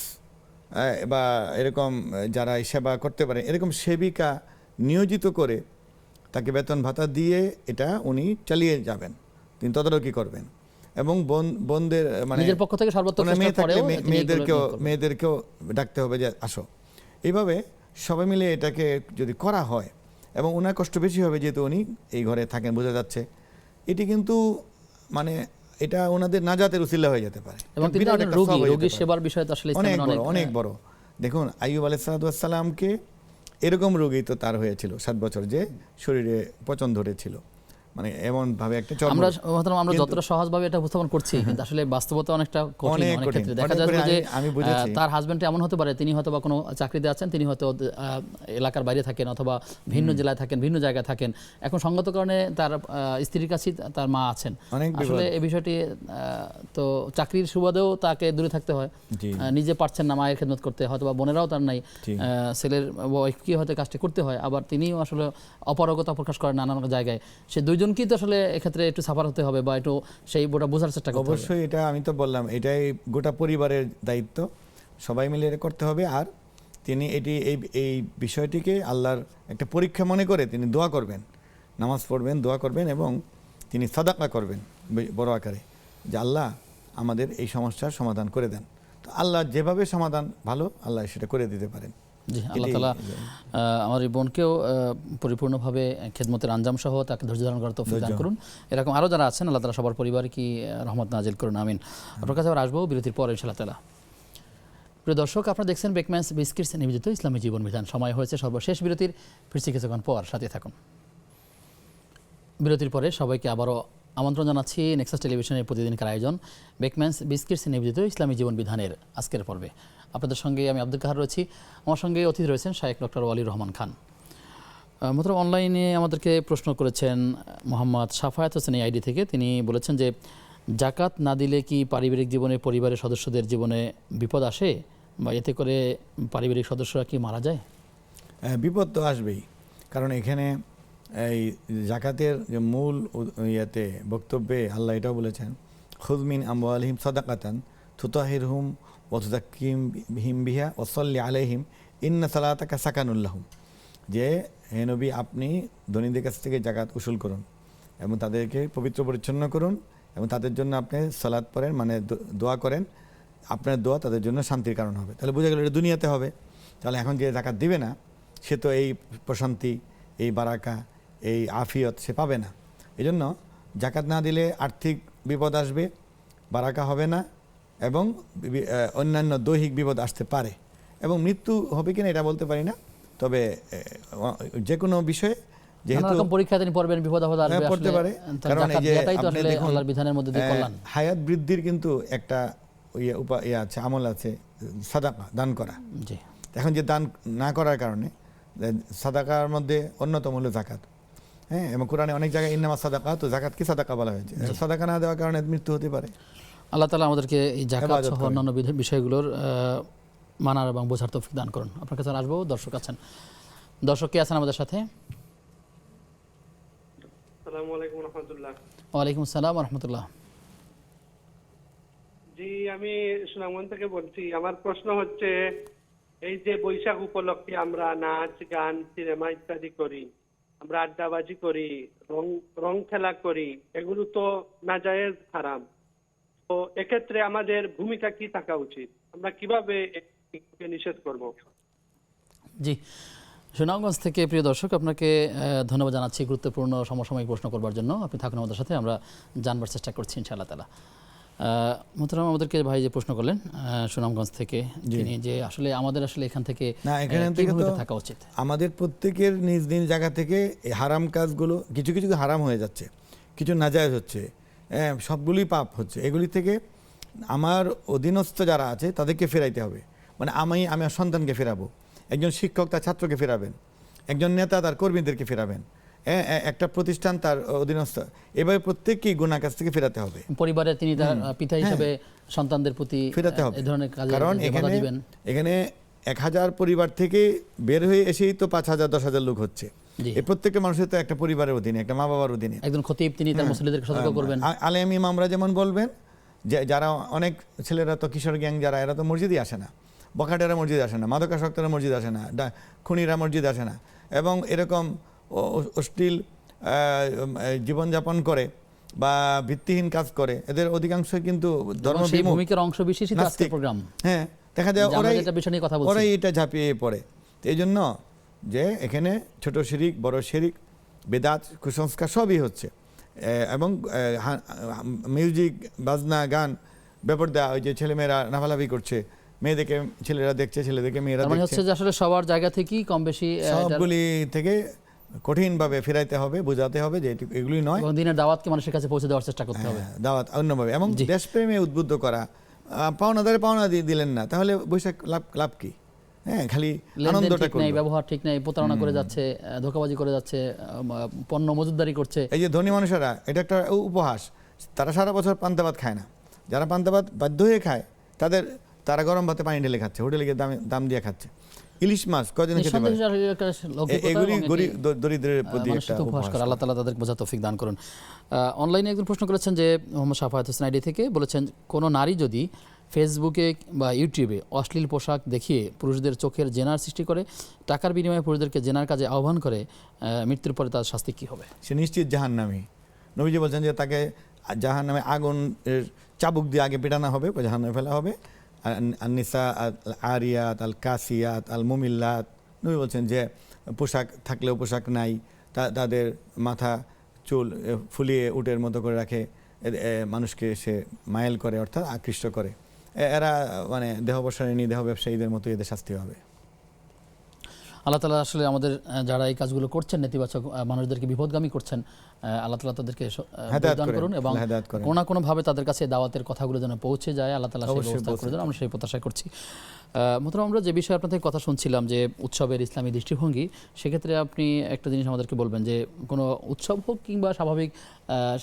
বা এরকম যারা সেবা করতে পারে, এরকম সেবিকা নিয়োজিত করে তাকে বেতন ভাতা দিয়ে এটা উনি চালিয়ে যাবেন, তিনি তদারকি করবেন। এবং বোনদের মানে নিজের পক্ষ থেকে সর্বোত্তম মেয়েদেরকেও ডাকতে হবে যে আসো। এইভাবে সবাই মিলে এটাকে যদি করা হয়, এবং ওনার কষ্ট বেশি হবে যেহেতু উনি এই ঘরে থাকেন, বোঝা যাচ্ছে। এটি কিন্তু মানে এটা ওনাদের নাজাতের উসিলা হয়ে যেতে পারে, এবং রোগী সেবার বিষয় তো আসলে অনেক বড়। দেখুন আইয়ুব আলাইহিস সালামকে এরকম রোগী তো তার হয়েছিল 7 বছর, যে শরীরে পচন ধরেছিল, মানে এমন ভাবে একটা আমরা যতটা সহজভাবে এটা উপস্থাপন করছি, কিন্তু আসলে বাস্তবতা অনেকটা কঠিন। অনেক ক্ষেত্রে দেখা যাচ্ছে যে তার হাজবেন্ড এমন হতে পারে, তিনি হয়তো বা কোনো চাকরিতে আছেন, তিনি হয়তো এলাকার বাইরে থাকেন, অথবা ভিন্ন জেলায় থাকেন, ভিন্ন জায়গায় থাকেন। এখন সঙ্গত কারণে তার স্ত্রীর কাছে তার মা আছেন। আসলে এই বিষয়টি তো চাকরির সুবাদেও তাকে দূরে থাকতে হয়, নিজে পারছেন না মায়ের খেদমত করতে, হয়তো বা বোনেরাও তার নাই, ছেলের ওয়াইফকে হয়তো কাজটা করতে হয়, আবার তিনিও আসলে অপারগতা প্রকাশ করেন নানান জায়গায়। সে কি তো আসলে এক্ষেত্রে একটু সাফার হতে হবে, বা একটু সেই গোটা বোঝার চেষ্টা করতে হবে। অবশ্যই এটা আমি তো বললাম, এটাই গোটা পরিবারের দায়িত্ব, সবাই মিলে এটা করতে হবে। আর তিনি এই বিষয়টিকে আল্লাহর একটা পরীক্ষা মনে করে তিনি দোয়া করবেন, নামাজ পড়বেন, দোয়া করবেন, এবং তিনি সাদাকা করবেন বড় আকারে, যে আল্লাহ আমাদের এই সমস্যার সমাধান করে দেন। তো আল্লাহ যেভাবে সমাধান ভালো আল্লাহ সেটা করে দিতে পারেন। জি, আল্লাহ তাআলা আমার এই বোনকেও পরিপূর্ণভাবে খেদমতের আঞ্জাম সহ তাকে ধৈর্য ধারণ করার তৌফিক দান করুন। এরকম আরও যারা আছেন আল্লাহ তাআলা সবার পরিবারে কি রহমত নাজিল করুন, আমিন। আপনার কাছে আবার আসবো বিরতির পর ইনশাআল্লাহ তাআলা। প্রিয় দর্শক, আপনারা দেখছেন বেকম্যানস বিস্কিটস নিবেদিত ইসলামী জীবন বিধান। সময় হয়েছে সর্বশেষ বিরতির, ফিরছি কিছুক্ষণ পর, সাথে থাকুন। বিরতির পরে সবাইকে আবারও আমন্ত্রণ জানাচ্ছি নেক্সাস টেলিভিশনের প্রতিদিনকার আয়োজন বেকম্যানস বিস্কিটস নিবেদিত ইসলামী জীবন বিধানের আজকের পর্বে। আপনাদের সঙ্গে আমি আব্দুল কাহার রয়েছি, আমার সঙ্গে অতিথি রয়েছেন শায়েখ ডক্টর ওয়ালির রহমান খান। মোহতারাম, অনলাইনে আমাদেরকে প্রশ্ন করেছেন মোহাম্মদ সাফায়াত হোসেন আইডি থেকে। তিনি বলেছেন যে জাকাত না দিলে কি পারিবারিক জীবনে পরিবারের সদস্যদের জীবনে বিপদ আসে, বা এতে করে পারিবারিক সদস্যরা কি মারা যায়? বিপদ তো আসবেই, কারণ এখানে এই জাকাতের যে মূল ইয়েতে বক্তব্যে আল্লাহ এটাও বলেছেন, খুযমিন আমওয়ালিহিম সাদাকাতান তুতাহিরহুম ওয়া তুযাক্কিহিম বিহা ওয়া সাল্লি আলাইহিম ইন্না সালাতাকা সাকানুল লাহুম। যে হে নবী, আপনি ধনীদের কাছ থেকে জাকাত উসুল করুন এবং তাদেরকে পবিত্র পরিচ্ছন্ন করুন এবং তাদের জন্য আপনি সালাত পড়েন, মানে দোয়া করেন, আপনার দোয়া তাদের জন্য শান্তির কারণ হবে। তাহলে বোঝা গেল এটা দুনিয়াতে হবে। তাহলে এখন যে জাকাত দিবে না সে তো এই প্রশান্তি, এই বারাকা, এই আফিয়ত সে পাবে না। এই জন্য জাকাত না দিলে আর্থিক বিপদ আসবে, বারাকা হবে না, এবং অন্যান্য দৈহিক বিপদ আসতে পারে, এবং মৃত্যু হবে কিনা এটা বলতে পারি না। তবে যে কোনো বিষয়ে যেহেতু পরীক্ষা তিনি পড়বেন, বিপদ আপদ আসবে, পড়তে পারে, কারণ এই যে আপনি দেখুন আল্লাহর বিধানের মধ্যে দিয়ে কল্যাণ, হায়াত বৃদ্ধির কিন্তু একটা উপায় আছে, আমল আছে, সাদাকা দান করা। জি, এখন যে দান না করার কারণে সাদাকার মধ্যে অন্যতম হলো জাকাত। হ্যাঁ, এবং কোরআনে অনেক জায়গায় ইন্নামা সাদাকা, তো জাকাতকে সাদাকা বলা হয়েছে। সাদাকা না দেওয়ার কারণে মৃত্যু হতে পারে। আল্লাহ তাআলা আমাদেরকে এই জাকাত সহ অন্যান্য বিষয়গুলোর মানার এবং বোঝার তৌফিক দান করুন। আপনার কাছে আসবো, দর্শক আছেন। দর্শক কে আছেন আমাদের সাথে? আসসালামু আলাইকুম রাহমাতুল্লাহ। ওয়ালাইকুম আসসালাম ওয়া রাহমাতুল্লাহ। জি, আমি সুনামগঞ্জ থেকে বলছি। আমার প্রশ্ন হচ্ছে, এই যে বৈশাখ উপলক্ষে আমরা নাচ গান সিনেমা ইত্যাদি করি, আমরা আড্ডাবাজি করি, রং খেলা করি, এগুলো তো নাজায়েজ, হারাম। তো এক্ষেত্রে আমাদের ভূমিকা কি থাকা উচিত? আমরা কিভাবে একে নিষেধ করব? জি, সুনামগঞ্জ থেকে প্রিয় দর্শক আপনাকে ধন্যবাদ জানাচ্ছি গুরুত্বপূর্ণ সমসাময়িক প্রশ্ন করবার জন্য। আপনি থাকুন আমাদের সাথে, আমরা জানবার চেষ্টা করছি ইনশাআল্লাহ তাআলা। মোহতারাম, আমাদেরকে ভাই যে প্রশ্ন করলেন সুনামগঞ্জ থেকে, তিনি যে আসলে আমাদের আসলে এখান থেকে থাকা উচিত। আমাদের প্রত্যেকের নিজ নিজ জায়গা থেকে এই হারাম কাজগুলো কিছু কিছু হারাম হয়ে যাচ্ছে, কিছু নাজায়েজ হচ্ছে, সবগুলোই পাপ হচ্ছে। এগুলি থেকে আমার অধীনস্থ যারা আছে তাদেরকে ফেরাইতে হবে। মানে আমি আমার সন্তানকে ফেরাবো, একজন শিক্ষক তার ছাত্রকে ফেরাবেন, একজন নেতা তার কর্মীদেরকে ফেরাবেন, একটা প্রতিষ্ঠান তার অধীনস্থ, এভাবে প্রত্যেককেই গুনাহ কাজ থেকে ফেরাতে হবে। পরিবারে তিনি তার পিতা হিসেবে সন্তানদের প্রতি ফেরাতে হবে এই ধরনের কাজে। কারণ এখানে 1000 পরিবার থেকে বের হয়ে এসেই তো 5000 10,000 লোক হচ্ছে। এই প্রত্যেকটা মানুষের তো একটা পরিবারের অধীনে, একটা মা বাবার অধীনে। একজন খতিব তিনি তার মুসল্লিদেরকে সতর্ক করবেন। আলেম ইমামরা যেমন বলবেন, যে যারা অনেক ছেলেরা তো কিশোর গ্যাং যারা, এরা তো মসজিদই আসে না, বখাটেরা মসজিদ আসে না, মাদকাসক্তরা মসজিদ আসে না, খুনিরা মসজিদ আসে না, এবং এরকম অশ্লীল জীবনযাপন করে বা ভিত্তিহীন কাজ করে, এদের অধিকাংশ কিন্তু ধর্মবিমুখের অংশ বিশেষই আজকের প্রোগ্রাম। হ্যাঁ, দেখা যায় ওরাই এটা ঝাঁপিয়ে পড়ে। এই জন্য যে এখানে ছোট শিরিক, বড় শিরিক, বেদাত, কুসংস্কার সবই হচ্ছে। এবং মিউজিক, বাজনা, গান, ব্যাপার দেওয়া, ওই যে ছেলেমেয়েরা লাফালাফি করছে, মেয়েদেরকে ছেলেরা দেখছে, ছেলেদেরকে মেয়েরা দেখছে, আসলে সবার জায়গা থেকেই কম বেশি সবগুলি থেকে কঠিনভাবে ফেরাইতে হবে, বোঝাতে হবে যে এগুলি নয়। দিনের দাওয়াতকে মানুষের কাছে পৌঁছে দেওয়ার চেষ্টা করতে হবে, দাওয়াত অন্যভাবে, এবং দেশপ্রেমে উদ্বুদ্ধ করা। পাওনাদারে পাওনা দিলেন না, তাহলে বৈশাখ লাভ কি? হ্যাঁ, খালি আনন্দটা করবে, ব্যবহার ঠিক নাই, প্রতারণা করে যাচ্ছে, ধোঁকাবাজি করে যাচ্ছে, পণ্য মজুতদারি করছে। এই যে ধনী মানুষেরা, এটা একটা উপহাস, তারা সারা বছর পান্তা ভাত খায় না। যারা পান্তা ভাত বাধ্য হয়ে খায়, তারা গরম ভাতে পানি ঢেলে খাচ্ছে, হোটেলে গিয়ে দাম দিয়ে খাচ্ছে। ইলিশ মাছ কয়জন খেতে পারে? এগুলি গরিব দরিদ্রের প্রতি একটা উপহাস। আল্লাহ তাআলা তাদেরকে বোঝার তৌফিক দান করুন। অনলাইনে একজন প্রশ্ন করেছেন যে মোহাম্মদ সাফায়াত হোসেন আইডি থেকে, বলেছেন কোনো নারী যদি ফেসবুকে বা ইউটিউবে অশ্লীল পোশাক দেখিয়ে পুরুষদের চোখের জেনার সৃষ্টি করে, টাকার বিনিময়ে পুরুষদেরকে জেনার কাজে আহ্বান করে, মৃত্যুর পরে তার শাস্তি কি হবে? সে নিশ্চিত জাহান্নামী। নবীজি বলছেন যে তাকে জাহান্নামে আগুন চাবুক দিয়ে আগে পেটানো হবে, জাহান্নামে ফেলা হবে, আন-নিসা আল আরিয়াত আল কাসিয়াত আল মুমিল্লাত, নবী বলছেন যে পোশাক থাকলেও পোশাক নাই, তাদের মাথা চুল ফুলিয়ে উটের মতো করে রাখে, মানুষকে সে মাইল করে অর্থাৎ আকৃষ্ট করে। এরা মানে দেহ ব্যবসায়ীদের মতো এদের শাস্তি হবে। আল্লাহ তাআলা আসলে আমাদের যারা এই কাজগুলো করছেন, নেতিবাচক মানুষদেরকে বিপদগামী করছেন, আল্লাহ তাআলা তাদেরকে দান করুন এবং কোনো না কোনোভাবে তাদের কাছে দাওয়াতের কথাগুলো যেন পৌঁছে যায়, আল্লাহ তাআলা সেই ব্যবস্থা করে দেন, আমরা সেই প্রত্যাশা করছি। মোহতারাম, আমরা যে বিষয়ে আপনাদের কথা শুনছিলাম যে উৎসবের ইসলামী দৃষ্টিভঙ্গি, সেক্ষেত্রে আপনি একটা জিনিস আমাদেরকে বলবেন যে কোনো উৎসব হোক কিংবা স্বাভাবিক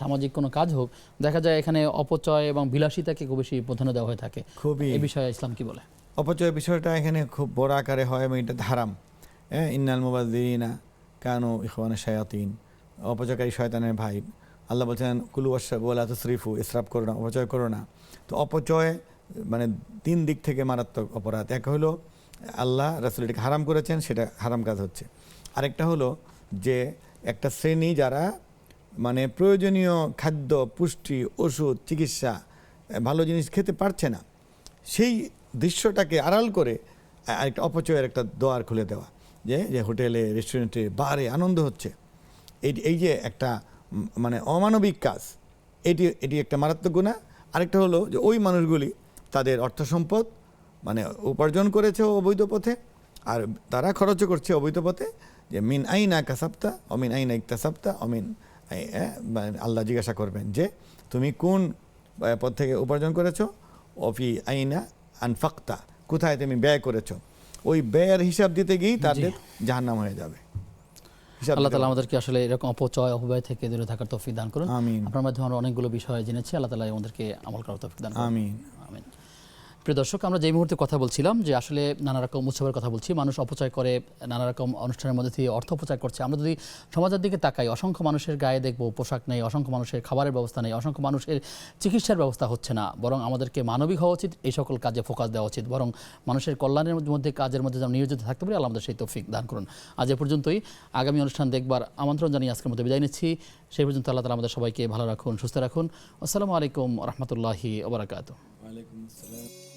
সামাজিক কোনো কাজ হোক, দেখা যায় এখানে অপচয় এবং বিলাসিতাকে খুব বেশি প্রাধান্য দেওয়া হয়ে থাকে। খুবই এই বিষয়ে ইসলাম কি বলে? অপচয় বিষয়টা এখানে খুব বড় আকারে হয় এবং এটা হারাম। ইন্নাল মুবাযযিরিনা কানু ইখওয়ানা শায়াতিন, অপচয়কারী শয়তানের ভাই। আল্লাহ বলছেন কুলু ওয়াশরাবু ওয়া লা তুসরিফু, ইসরাফ করো না, অপচয় করো না। তো অপচয় মানে 3 দিক থেকে মারাত্মক অপরাধ। এক হলো আল্লাহ রাসূল এটাকে হারাম করেছেন, সেটা হারাম কাজ হচ্ছে। আরেকটা হলো যে একটা শ্রেণী যারা মানে প্রয়োজনীয় খাদ্য, পুষ্টি, ওষুধ, চিকিৎসা, ভালো জিনিস খেতে পারছে না, সেই দৃশ্যটাকে আড়াল করে আরেকটা অপচয়ের একটা দোয়ার খুলে দেওয়া, যে হোটেলে, রেস্টুরেন্টে, বারে আনন্দ হচ্ছে, এই যে একটা মানে অমানবিক কাজ, এটি একটা মারাত্মক গুনাহ। আরেকটা হলো যে ওই মানুষগুলি তাদের অর্থ সম্পদ মানে উপার্জন করেছে অবৈধ পথে, আর তারা খরচও করছে অবৈধ পথে, যে মিন আইনা কাসাবতা অমিন আইনা ইকতাসাবতা অমিন, আল্লাহ জিজ্ঞাসা করবেন যে তুমি কোন পথ থেকে উপার্জন করেছো, অফি আইনা আনফাক্তা, কোথায় তুমি ব্যয় করেছো, ওই ব্যয়ের হিসাব দিতে গিয়েই তাদের জাহান্নাম হয়ে যাবে। আল্লাহ তাআলা আমাদেরকে আসলে এরকম অপচয় অপব্যয় থেকে দূরে থাকার তৌফিক দান করুন। আমিন। আপনার মাধ্যমে আমরা অনেকগুলো বিষয় জেনেছি, আল্লাহ তাআলা আমাদেরকে আমল করার তৌফিক দান করুন। আমিন আমিন। প্রিয় দর্শক, আমরা যে মুহূর্তে কথা বলছিলাম যে আসলে নানা রকম উৎসবের কথা বলছি, মানুষ অপচয় করে, নানা রকম অনুষ্ঠানের মধ্যে দিয়ে অর্থ অপচয় করছে। আমরা যদি সমাজের দিকে তাকাই, অসংখ্য মানুষের গায়ে দেখবো পোশাক নেই, অসংখ্য মানুষের খাবারের ব্যবস্থা নেই, অসংখ্য মানুষের চিকিৎসার ব্যবস্থা হচ্ছে না। বরং আমাদেরকে মানবিক হওয়া উচিত, এই সকল কাজে ফোকাস দেওয়া উচিত, বরং মানুষের কল্যাণের মধ্যে কাজের মধ্যে যেন নিয়োজিত থাকতে পারি। আল্লাহ আমাদের সেই তৌফিক দান করুন। আজ এ পর্যন্তই। আগামী অনুষ্ঠান দেখবার আমন্ত্রণ জানিয়ে আজকের মধ্যে বিদায় নিচ্ছি। সেই পর্যন্ত আল্লাহ তাআলা আমাদের সবাইকে ভালো রাখুন, সুস্থ রাখুন। আসসালামু আলাইকুম ওয়া রাহমাতুল্লাহি ওয়া বারাকাতুহু। ওয়া আলাইকুম আসসালাম।